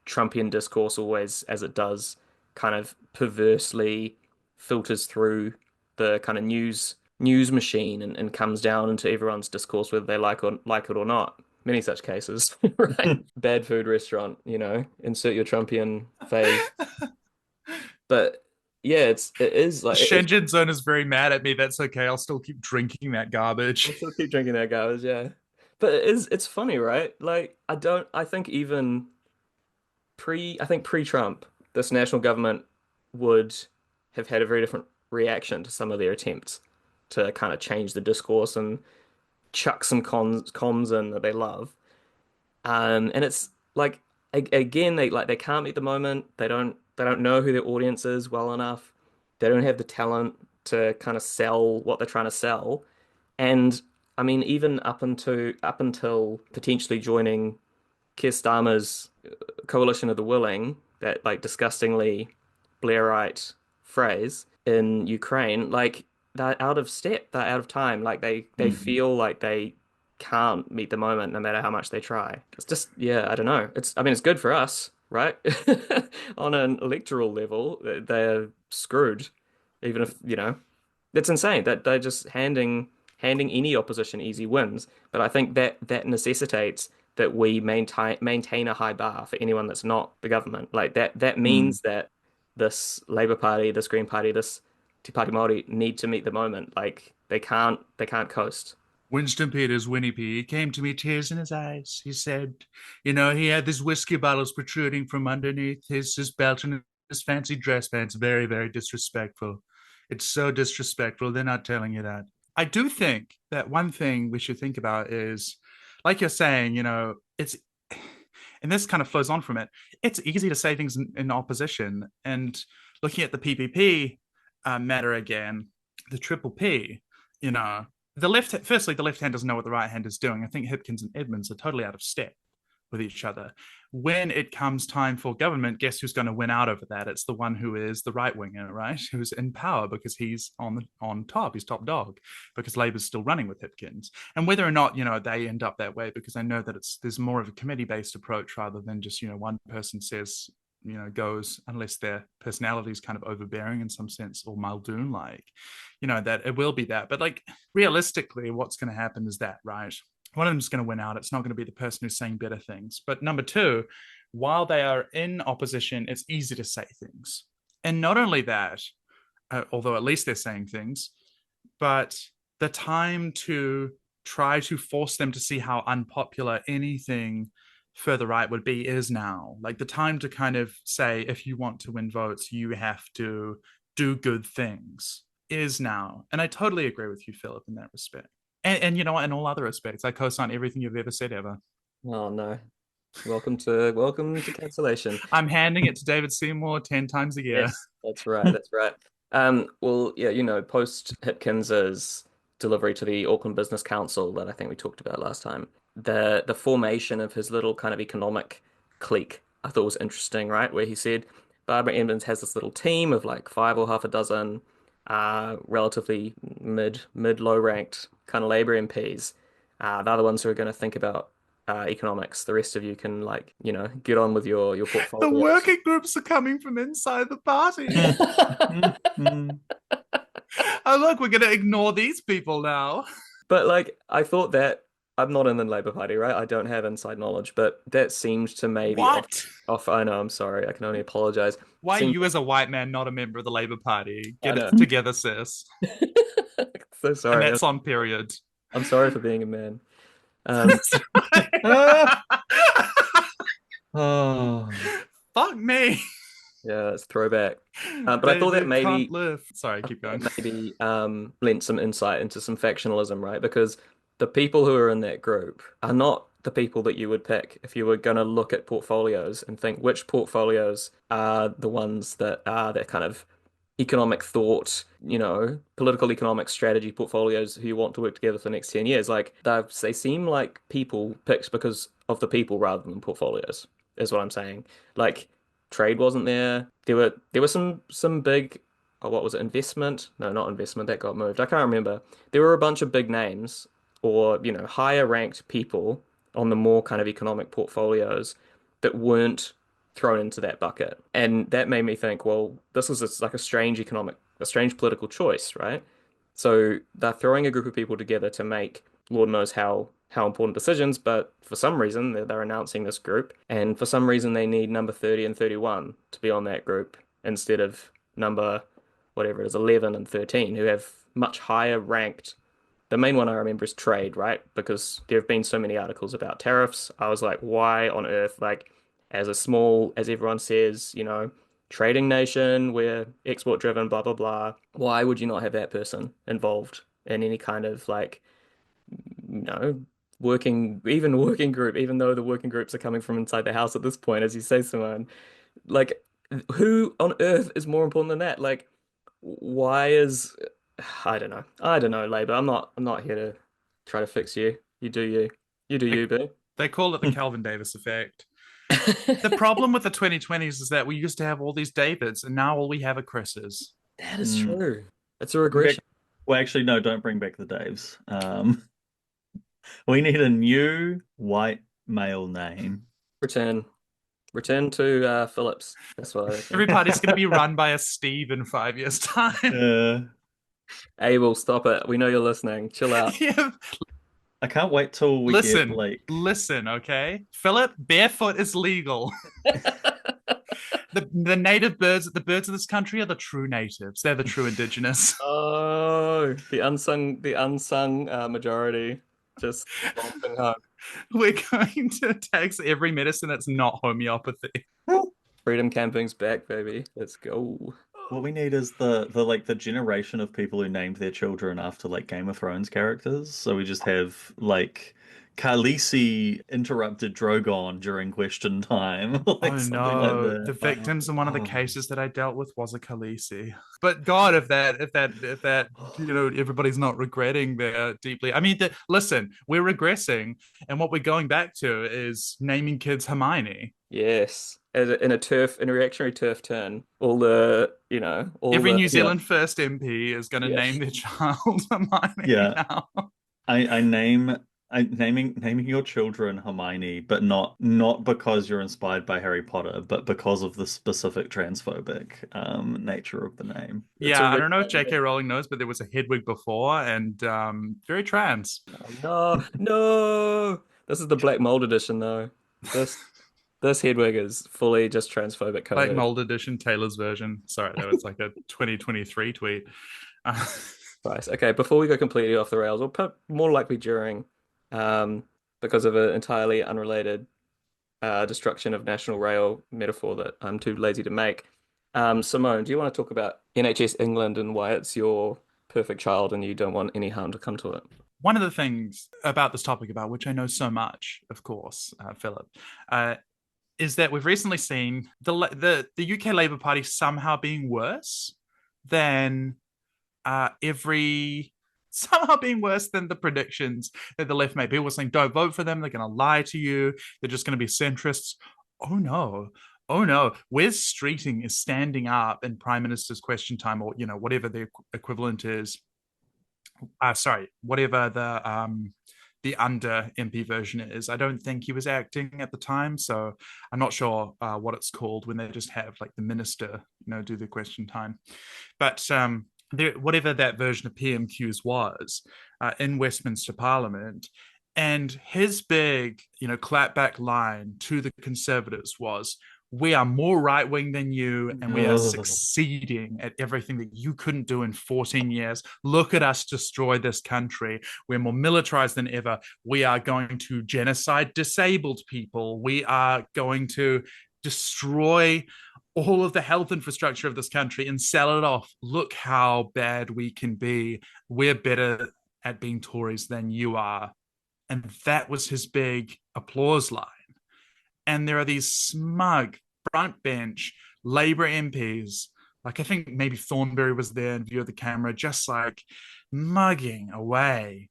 Trumpian discourse always, as it does, kind of perversely filters through the kind of news machine and comes down into everyone's discourse, whether they like it or not. Many such cases, right? Bad food restaurant, insert your Trumpian phase. But yeah, it is like Schengen Zone is very mad at me. That's okay. I'll still keep drinking that garbage. I'll still keep drinking that garbage, yeah. But it's funny, right? Like I think even pre-Trump, this national government would have had a very different reaction to some of their attempts to kind of change the discourse and chuck some comms in that they love. And it's like again, they can't meet the moment. They don't know who their audience is well enough. They don't have the talent to kind of sell what they're trying to sell. And I mean, even up until potentially joining Keir Starmer's coalition of the willing, that like disgustingly Blairite phrase in Ukraine, like they're out of step, they're out of time. Like they feel like they can't meet the moment no matter how much they try. It's just, I don't know. It's good for us, right? On an electoral level, they're screwed. Even if, it's insane that they're just handing any opposition easy wins. But I think that necessitates that we maintain a high bar for anyone that's not the government. Like that means that this Labour Party, this Green Party, this Te Pāti Māori need to meet the moment. Like they can't coast. Winston Peters, Winnie P, he came to me, tears in his eyes. He said, he had these whiskey bottles protruding from underneath his belt and his fancy dress pants. Very, very disrespectful. It's so disrespectful. They're not telling you that. I do think that one thing we should think about is, like you're saying, it's, and this kind of flows on from it, it's easy to say things in opposition. And looking at the PPP matter again, the triple P, the left hand doesn't know what the right hand is doing. I think Hipkins and Edmonds are totally out of step with each other. When it comes time for government, guess who's going to win out over that? It's the one who is the right winger, right? Who's in power because he's on top. He's top dog because Labour's still running with Hipkins. And whether or not they end up that way, because I know that there's more of a committee based approach rather than just one person says goes, unless their personality is kind of overbearing in some sense or Muldoon like, that it will be that. But like realistically, what's going to happen is that, right? One of them is going to win out. It's not going to be the person who's saying better things. But number two, while they are in opposition, it's easy to say things. And not only that, although at least they're saying things, but the time to try to force them to see how unpopular anything further right would be is now. Like the time to kind of say, if you want to win votes, you have to do good things is now. And I totally agree with you, Philip, in that respect. And in all other respects, I co-sign everything you've ever said ever. Oh no. Welcome to cancellation. I'm handing it to David Seymour 10 times a year. Yes, that's right. Well, yeah, post Hipkins's delivery to the Auckland Business Council that I think we talked about last time. The formation of his little kind of economic clique I thought was interesting, right? Where he said Barbara Edmonds has this little team of like five or half a dozen relatively low ranked kind of Labour MPs. They're the ones who are going to think about economics. The rest of you can like, get on with your The portfolios. working groups are coming from inside the party. Oh, look, we're going to ignore these people now. But like, I thought that I'm not in the Labour Party, right? I don't have inside knowledge, but that seems to maybe What? off. I know, I'm sorry. I can only apologize. Why Seems, you as a white man not a member of the Labour Party? I Get know. it together, sis. So And sorry. that's on period. I'm sorry for being a man. Oh. Fuck me. Yeah, it's throwback. But I thought that maybe can't live. Sorry, keep going. maybe lent some insight into some factionalism, right? Because the people who are in that group are not the people that you would pick if you were going to look at portfolios and think which portfolios are the ones that are that kind of economic thought, political economic strategy portfolios who you want to work together for the next 10 years. Like they seem like people picked because of the people rather than portfolios, is what I'm saying. Like trade wasn't there. There were some big what was it, investment? No, not investment, that got moved. I can't remember. There were a bunch of big names or, higher ranked people on the more kind of economic portfolios that weren't thrown into that bucket. And that made me think, well, this is like a strange political choice, right? So they're throwing a group of people together to make Lord knows how important decisions, but for some reason they're announcing this group, and for some reason they need number 30 and 31 to be on that group instead of number whatever it is, 11 and 13, who have much higher ranked. The main one I remember is trade, right? Because there have been so many articles about tariffs. I was like, why on earth, like, as a small, as everyone says, trading nation, we're export driven, blah, blah, blah. Why would you not have that person involved in any kind of like, you know, working group, even though the working groups are coming from inside the house at this point, as you say, Simone? Like, who on earth is more important than that? Like, why is I don't know. I don't know, Labour. I'm not here to try to fix you. You do you. You do you, boo. They call it the Calvin Davis effect. The problem with the 2020s is that we used to have all these Davids, and now all we have are Chris's. That is true. It's a Bring regression. back- well, actually, no, don't bring back the Daves. We need a new white male name. Return to Phillips. That's what I reckon. Every party's going to be run by a Steve in 5 years' time. Abel, stop it. We know you're listening. Chill out. Yeah. I can't wait till we get like Listen, okay? Philip, barefoot is legal. The native birds, the birds of this country are the true natives. They're the true indigenous. Oh, the unsung majority just stomping home. We're going to tax every medicine that's not homeopathy. Freedom camping's back, baby. Let's go. what we need is the generation of people who named their children after like Game of Thrones characters. So we just have like Khaleesi interrupted Drogon during question time. Like Oh something no, like that. the victims in one of the Oh. cases that I dealt with was a Khaleesi. But God, if that everybody's not regretting their deeply. I mean, listen, we're regressing, and what we're going back to is naming kids Hermione. Yes. In a reactionary turf turn, all Every the New Zealand First MP is going to Yeah. name their child Hermione Yeah. now. Naming your children Hermione, but not because you're inspired by Harry Potter, but because of the specific transphobic nature of the name. Yeah, I don't know if J.K. Rowling knows, but there was a Hedwig before, and very trans. No. This is the Black Mold edition, though. This Hedwig is fully just transphobic Like coded. Mold Edition, Taylor's version. Sorry, that was like a 2023 tweet. Right. Okay, before we go completely off the rails, or more likely during, because of an entirely unrelated destruction of National Rail metaphor that I'm too lazy to make. Simone, do you want to talk about NHS England and why it's your perfect child and you don't want any harm to come to it? One of the things about this topic, about which I know so much, of course, Philip, is that we've recently seen the UK Labour Party somehow being worse than every somehow being worse than the predictions that the left made. People were saying, don't vote for them. They're going to lie to you. They're just going to be centrists. Oh, no. Oh, no. Wes Streeting is standing up in Prime Minister's Question Time, or, whatever the equivalent is. Whatever the under MP version is. I don't think he was acting at the time, so I'm not sure what it's called when they just have like the minister, do the question time. But whatever that version of PMQs was in Westminster Parliament, and his big, clapback line to the Conservatives was, we are more right-wing than you, and we are succeeding at everything that you couldn't do in 14 years. Look at us destroy this country. We're more militarized than ever. We are going to genocide disabled people. We are going to destroy all of the health infrastructure of this country and sell it off. Look how bad we can be. We're better at being Tories than you are. And that was his big applause line. And there are these smug front bench Labour MPs, like I think maybe Thornberry was there in view of the camera, just like mugging away,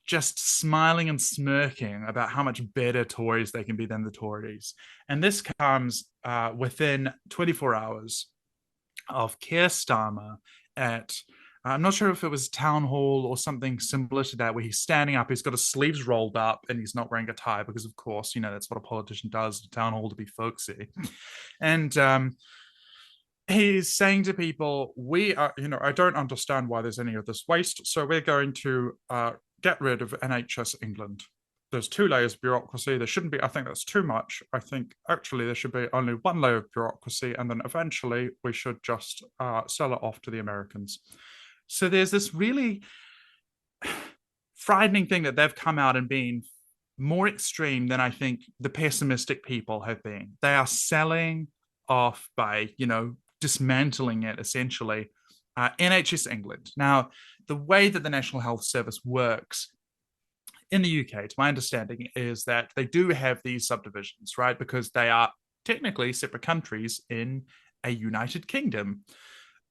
just smiling and smirking about how much better Tories they can be than the Tories. And this comes within 24 hours of Keir Starmer at I'm not sure if it was town hall or something similar to that, where he's standing up, he's got his sleeves rolled up, and he's not wearing a tie because, of course, that's what a politician does at a town hall to be folksy. And he's saying to people, we are, I don't understand why there's any of this waste, so we're going to get rid of NHS England. There's 2 layers of bureaucracy. There shouldn't be, I think that's too much. I think actually there should be only 1 layer of bureaucracy, and then eventually we should just sell it off to the Americans. So there's this really frightening thing that they've come out and been more extreme than I think the pessimistic people have been. They are selling off by, dismantling it essentially. NHS England. Now, the way that the National Health Service works in the UK, to my understanding, is that they do have these subdivisions, right? Because they are technically separate countries in a United Kingdom.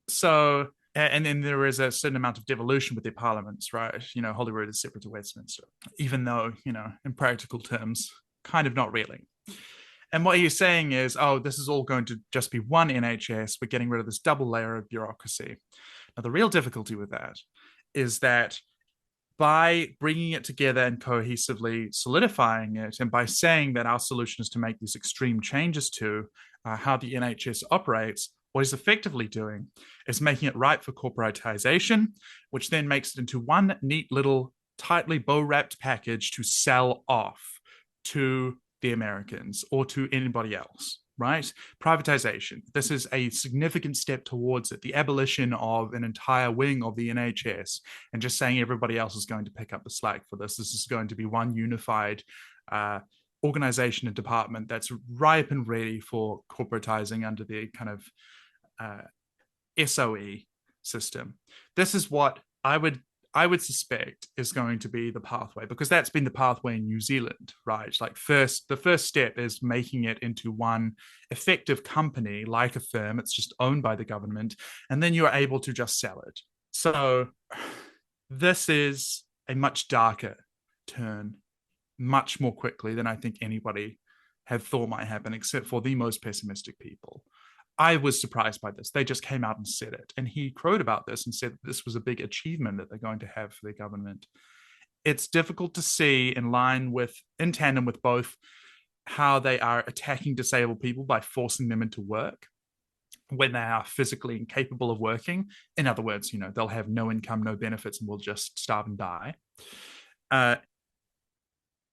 So, and then there is a certain amount of devolution with their parliaments, right? Holyrood is separate to Westminster, even though, in practical terms, kind of not really. And what he's saying is, this is all going to just be one NHS. We're getting rid of this double layer of bureaucracy. Now, the real difficulty with that is that by bringing it together and cohesively solidifying it, and by saying that our solution is to make these extreme changes to how the NHS operates, what he's effectively doing is making it ripe for corporatization, which then makes it into one neat little tightly bow-wrapped package to sell off to the Americans or to anybody else, right? Privatization. This is a significant step towards it, the abolition of an entire wing of the NHS, and just saying everybody else is going to pick up the slack for this. This is going to be one unified organization and department that's ripe and ready for corporatizing under the kind of SOE system. This is what I would suspect is going to be the pathway, because that's been the pathway in New Zealand, right? Like the first step is making it into one effective company, like a firm. It's just owned by the government, and then you're able to just sell it. So this is a much darker turn, much more quickly than I think anybody had thought might happen, except for the most pessimistic people. I was surprised by this. They just came out and said it. And he crowed about this and said this was a big achievement that they're going to have for their government. It's difficult to see in tandem with both how they are attacking disabled people by forcing them into work when they are physically incapable of working. In other words, they'll have no income, no benefits, and will just starve and die.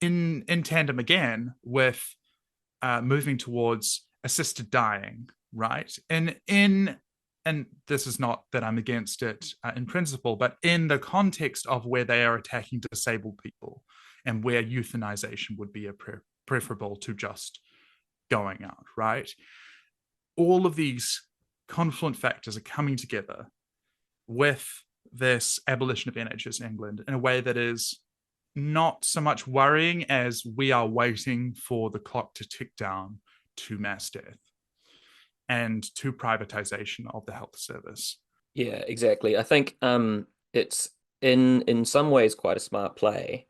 In tandem again with moving towards assisted dying, right? And this is not that I'm against it in principle, but in the context of where they are attacking disabled people and where euthanization would be preferable to just going out, right? All of these confluent factors are coming together with this abolition of NHS England in a way that is not so much worrying as we are waiting for the clock to tick down to mass death and to privatization of the health service. Yeah, exactly. I think it's in some ways quite a smart play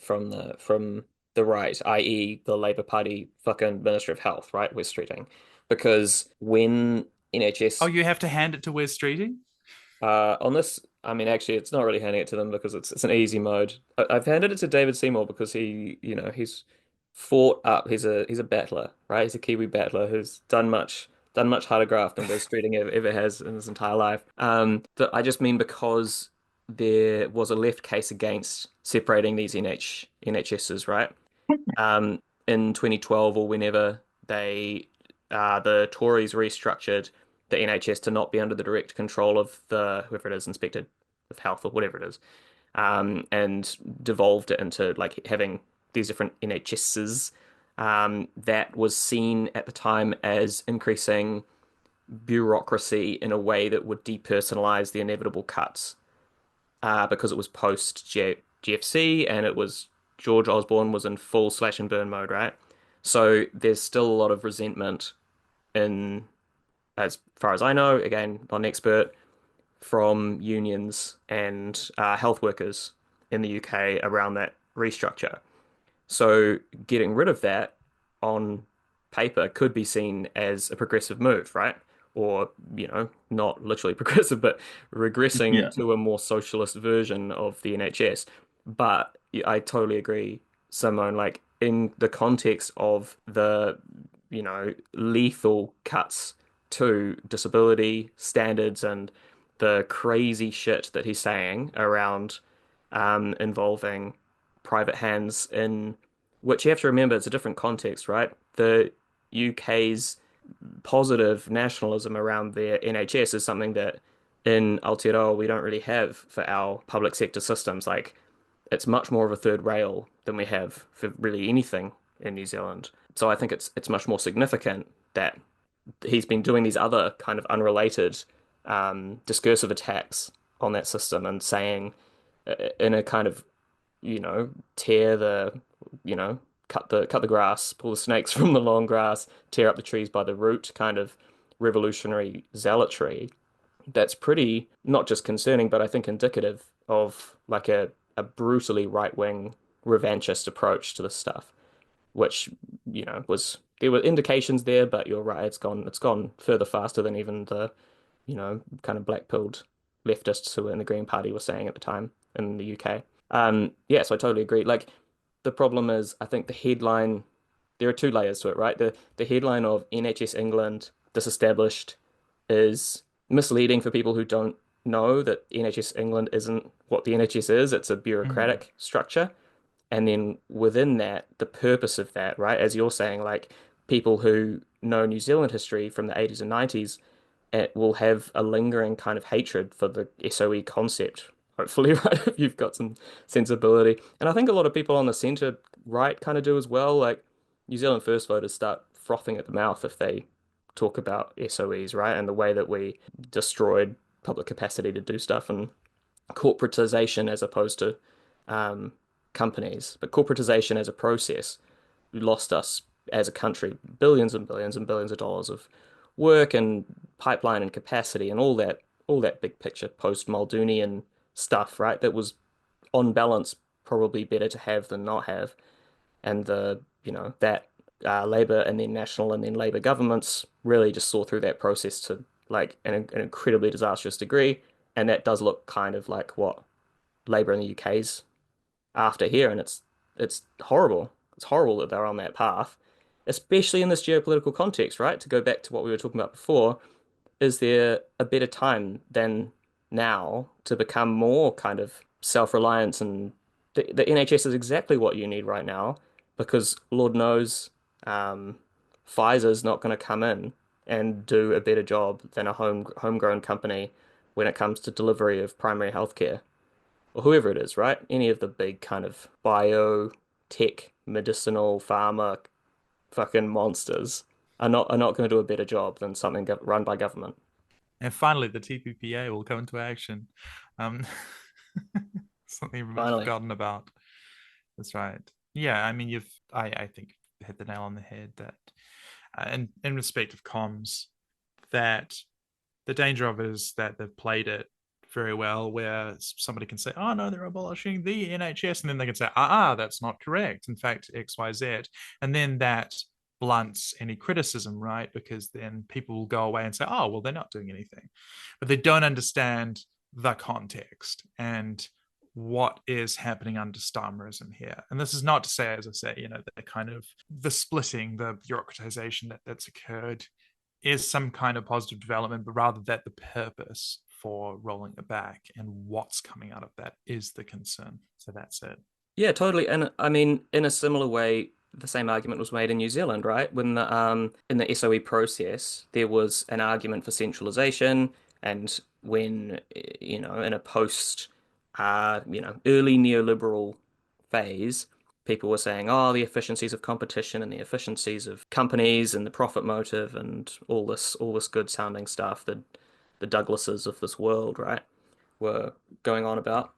from the right, i.e. the Labour Party fucking Minister of Health, right, Wes Streeting, because when Oh, NHS you have to hand it to Wes Streeting? on this, I mean, actually, it's not really handing it to them because it's an easy mode. I've handed it to David Seymour because he's fought up. He's a battler, right? He's a Kiwi battler who's done much harder graft than Wes Streeting ever has in his entire life. I just mean because there was a left case against separating these NHSs, right? Um, in 2012 or whenever the Tories restructured the NHS to not be under the direct control of the whoever it is, Inspector of Health or whatever it is, and devolved it into like having these different NHSs. That was seen at the time as increasing bureaucracy in a way that would depersonalize the inevitable cuts, because it was post GFC and it was George Osborne was in full slash and burn mode, right? So there's still a lot of resentment in, as far as I know, again, not an expert, from unions and health workers in the UK around that restructure. So getting rid of that on paper could be seen as a progressive move, right? Or, not literally progressive, but regressing Yeah. to a more socialist version of the NHS. But I totally agree, Simone, like in the context of the, lethal cuts to disability standards and the crazy shit that he's saying around involving private hands in which you have to remember it's a different context, right? The UK's positive nationalism around their NHS is something that in Aotearoa we don't really have for our public sector systems. Like it's much more of a third rail than we have for really anything in New Zealand. So I think it's much more significant that he's been doing these other kind of unrelated discursive attacks on that system and saying in a kind of tear the, cut the grass, pull the snakes from the long grass, tear up the trees by the root kind of revolutionary zealotry. That's pretty not just concerning, but I think indicative of like a brutally right-wing revanchist approach to this stuff, which, was there were indications there, but you're right, it's gone further faster than even the, kind of black-pilled leftists who were in the Green Party were saying at the time in the UK. Yeah, so I totally agree. Like the problem is, I think the headline, there are two layers to it, right? The headline of NHS England disestablished is misleading for people who don't know that NHS England isn't what the NHS is. It's a Mm. bureaucratic structure. And then within that, the purpose of that, right? As you're saying, like people who know New Zealand history from the 80s and 90s, it will have a lingering kind of hatred for the SOE concept, hopefully, right? If you've got some sensibility. And I think a lot of people on the centre right kind of do as well. Like New Zealand First voters start frothing at the mouth if they talk about SOEs, right? And the way that we destroyed public capacity to do stuff and corporatization as opposed to um, companies, but corporatization as a process lost us as a country billions and billions and billions of dollars of work and pipeline and capacity and all that big picture post Muldoonian stuff, right? That was on balance probably better to have than not have. And that Labour and then National and then Labour governments really just saw through that process to like an incredibly disastrous degree. And that does look kind of like what Labour in the UK's after here, and it's horrible. It's horrible that they're on that path, especially in this geopolitical context, right? To go back to what we were talking about before, is there a better time than now to become more kind of self-reliant? And the NHS is exactly what you need right now because Lord knows um, Pfizer's not going to come in and do a better job than a homegrown company when it comes to delivery of primary healthcare or whoever it is, right? Any of the big kind of bio, tech, medicinal, pharma fucking monsters are not going to do a better job than something run by government. And finally, the TPPA will come into action. Um, something we've Finally. forgotten about. That's right. Yeah, I mean, I think, hit the nail on the head that, in respect of comms, that the danger of it is that they've played it very well, where somebody can say, oh no, they're abolishing the NHS, and then they can say, that's not correct, in fact XYZ, and then that blunts any criticism, right? Because then people will go away and say, oh well, they're not doing anything, but they don't understand the context and what is happening under Starmerism here. And this is not to say, as I say, the kind of the splitting, the bureaucratization that's occurred is some kind of positive development, but rather that the purpose for rolling it back and what's coming out of that is the concern. So that's it. Yeah, totally. And I mean, in a similar way, the same argument was made in New Zealand, right? When the in the SOE process, there was an argument for centralization, and when in a post early neoliberal phase, people were saying, oh, the efficiencies of competition and the efficiencies of companies and the profit motive and all this good sounding stuff that the Douglases of this world, right, were going on about.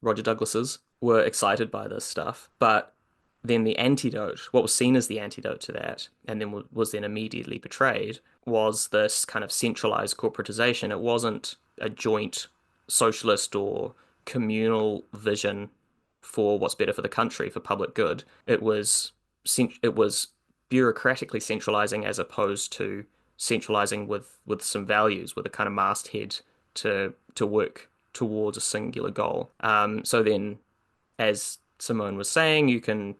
Roger Douglases were excited by this stuff, but then the antidote, what was seen as the antidote to that, and then was then immediately betrayed, was this kind of centralized corporatization. It wasn't a joint socialist or communal vision for what's better for the country, for public good. It was bureaucratically centralizing as opposed to centralizing with some values, with a kind of masthead to work towards a singular goal. So then, as Simone was saying, you can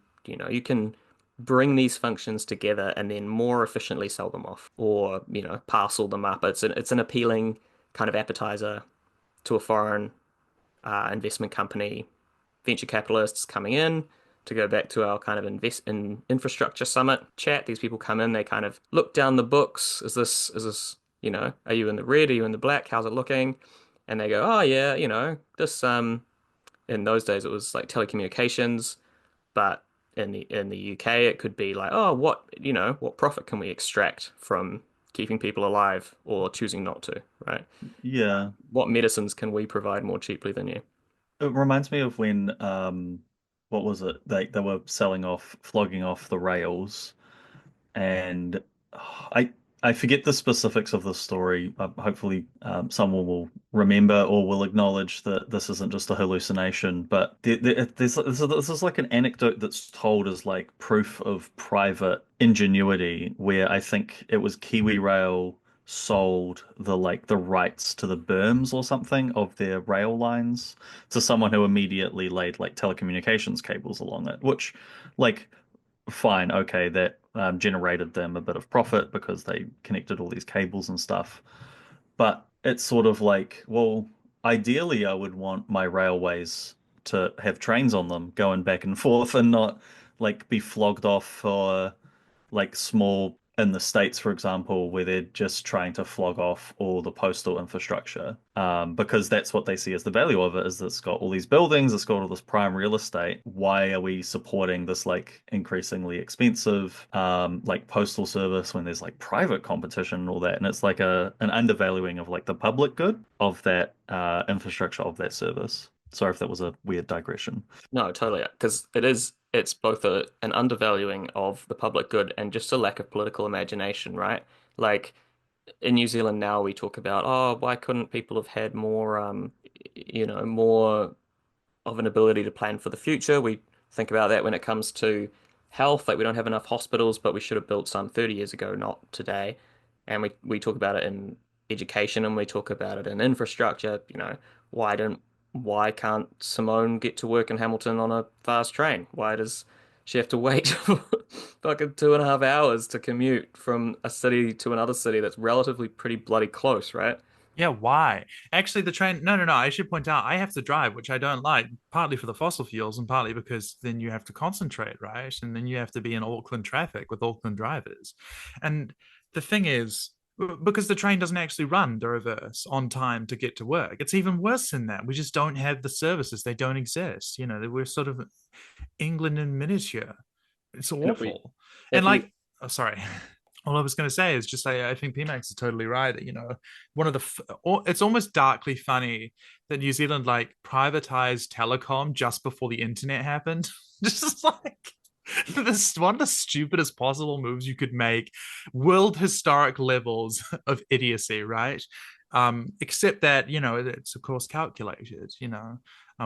bring these functions together and then more efficiently sell them off, or parcel them up. It's an appealing kind of appetizer to a foreign investment company, venture capitalists coming in. To go back to our kind of invest in infrastructure summit chat, these people come in, they kind of look down the books. Is this are you in the red? Are you in the black? How's it looking? And they go, oh yeah, this in those days it was like telecommunications, but in the UK it could be like, oh, what profit can we extract from keeping people alive or choosing not to, right? Yeah. What medicines can we provide more cheaply than you? It reminds me of when what was it? They were flogging off the rails, and I I forget the specifics of the story. Hopefully, someone will remember or will acknowledge that this isn't just a hallucination. But this is like an anecdote that's told as like proof of private ingenuity, where I think it was Kiwi Rail sold the rights to the berms or something of their rail lines to someone who immediately laid like telecommunications cables along it, which like fine, okay, that generated them a bit of profit because they connected all these cables and stuff. But it's sort of like, well, ideally, I would want my railways to have trains on them going back and forth and not like be flogged off for like small in the States, for example, where they're just trying to flog off all the postal infrastructure, because that's what they see as the value of it, is that it's got all these buildings, it's got all this prime real estate. Why are we supporting this like increasingly expensive like postal service when there's like private competition and all that? And it's like an undervaluing of like the public good of that infrastructure of that service. Sorry if that was a weird digression. No, totally, because it's both an undervaluing of the public good and just a lack of political imagination, right? Like in New Zealand now we talk about, oh, why couldn't people have had more of an ability to plan for the future. We think about that when it comes to health, like we don't have enough hospitals, but we should have built some 30 years ago, not today. And we talk about it in education and we talk about it in infrastructure. Why can't Simone get to work in Hamilton on a fast train? Why does she have to wait for fucking 2.5 hours to commute from a city to another city that's relatively pretty bloody close, right? Yeah, why? Actually, the train, no, no, no. I should point out, I have to drive, which I don't like, partly for the fossil fuels and partly because then you have to concentrate, right? And then you have to be in Auckland traffic with Auckland drivers. And the thing is, because the train doesn't actually run the reverse on time to get to work, it's even worse than that. We just don't have the services, they don't exist. We're sort of England in miniature. It's If we, awful. And if you, like, oh, sorry. All I was going to say is just I think Pmax is totally right. One of it's almost darkly funny that New Zealand like privatized telecom just before the internet happened. Just like this one of the stupidest possible moves you could make, world historic levels of idiocy, right? Except that, it's of course calculated,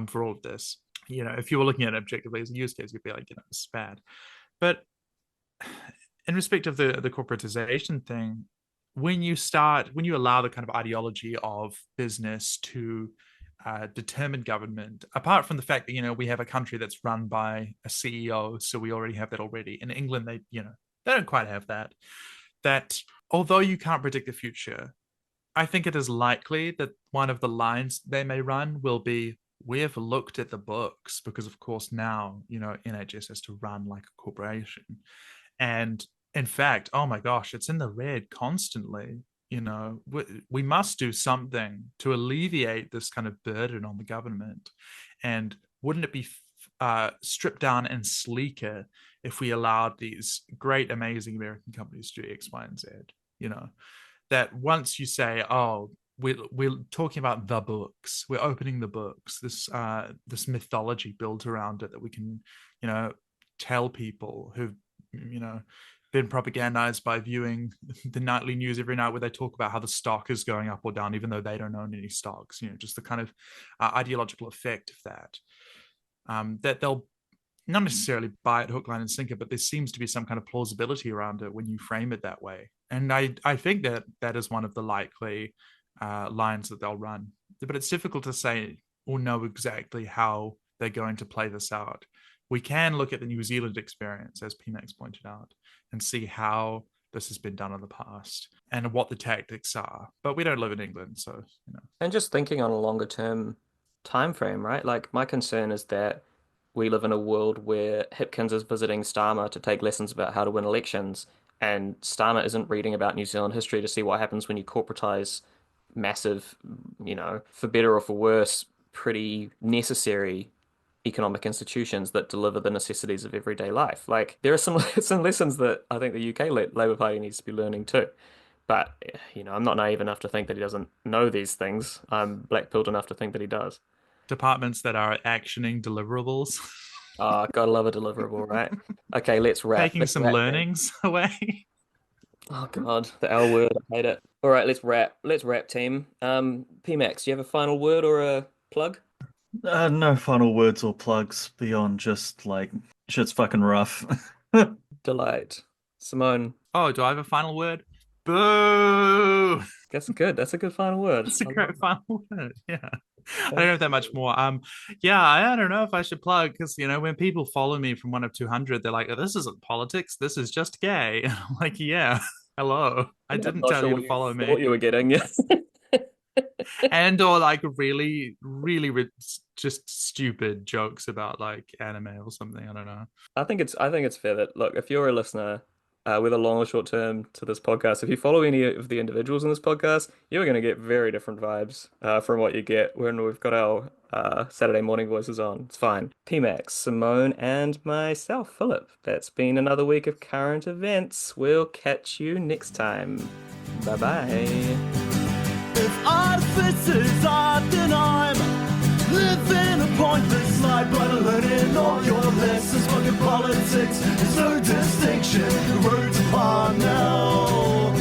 for all of this. If you were looking at it objectively as a use case, you'd be like, this is bad. But in respect of the corporatization thing, when you allow the kind of ideology of business to determine government, apart from the fact that, we have a country that's run by a CEO, so we already have that already. In England, they don't quite have that. That although you can't predict the future, I think it is likely that one of the lines they may run will be, we have looked at the books, because of course now, NHS has to run like a corporation. And in fact, oh my gosh, it's in the red constantly. We must do something to alleviate this kind of burden on the government. And wouldn't it be stripped down and sleeker if we allowed these great, amazing American companies to do X, Y, and Z? That once you say, oh, we're talking about the books, we're opening the books, this mythology built around it that we can, tell people who've, been propagandized by viewing the nightly news every night, where they talk about how the stock is going up or down, even though they don't own any stocks. Just the kind of ideological effect of that. That they'll not necessarily buy it hook, line, and sinker, but there seems to be some kind of plausibility around it when you frame it that way. And I think that is one of the likely lines that they'll run. But it's difficult to say or know exactly how they're going to play this out. We can look at the New Zealand experience, as Pmax pointed out, and see how this has been done in the past and what the tactics are. But we don't live in England, so And just thinking on a longer term time frame, right? Like, my concern is that we live in a world where Hipkins is visiting Starmer to take lessons about how to win elections, and Starmer isn't reading about New Zealand history to see what happens when you corporatize massive, for better or for worse, pretty necessary economic institutions that deliver the necessities of everyday life. Like, there are some lessons that I think the UK Labour Party needs to be learning too. But, I'm not naive enough to think that he doesn't know these things. I'm black-pilled enough to think that he does. Departments that are actioning deliverables. Oh, gotta love a deliverable, right? Okay, let's wrap. Taking some learnings away. Oh God, the L word, I hate it. All right, let's wrap. Let's wrap, team. Pmax, do you have a final word or a plug? No final words or plugs beyond just like, shit's fucking rough. Delight. Simone. Oh, do I have a final word? Boo! That's good. That's a good final word. That's a great final word. Yeah. I don't have that much more. Yeah, I don't know if I should plug, because when people follow me from 1 of 200, they're like, oh, this isn't politics, this is just gay. And I'm like, yeah, hello. I didn't tell you to follow me. What you were getting, yes. And or like really, really just stupid jokes about like anime or something. I don't know. I think it's fair that, look, if you're a listener with a long or short term to this podcast, if you follow any of the individuals in this podcast, you're going to get very different vibes from what you get when we've got our Saturday morning voices on. It's fine. Pmax, Simone, and myself, Philip. That's been another week of current events. We'll catch you next time. Bye-bye. If artificers are, then I'm living a pointless life, but learning all your lessons. Fucking politics, there's no distinction. The road's upon now.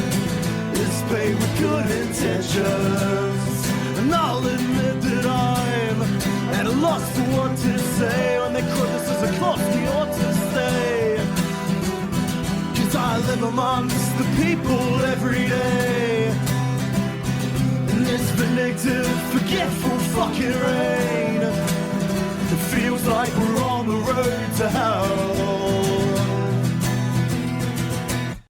It's paved with good intentions, and I'll admit that I'm at a loss for what to say when they quote this as a cost we ought to stay. 'Cause I live amongst the people every day.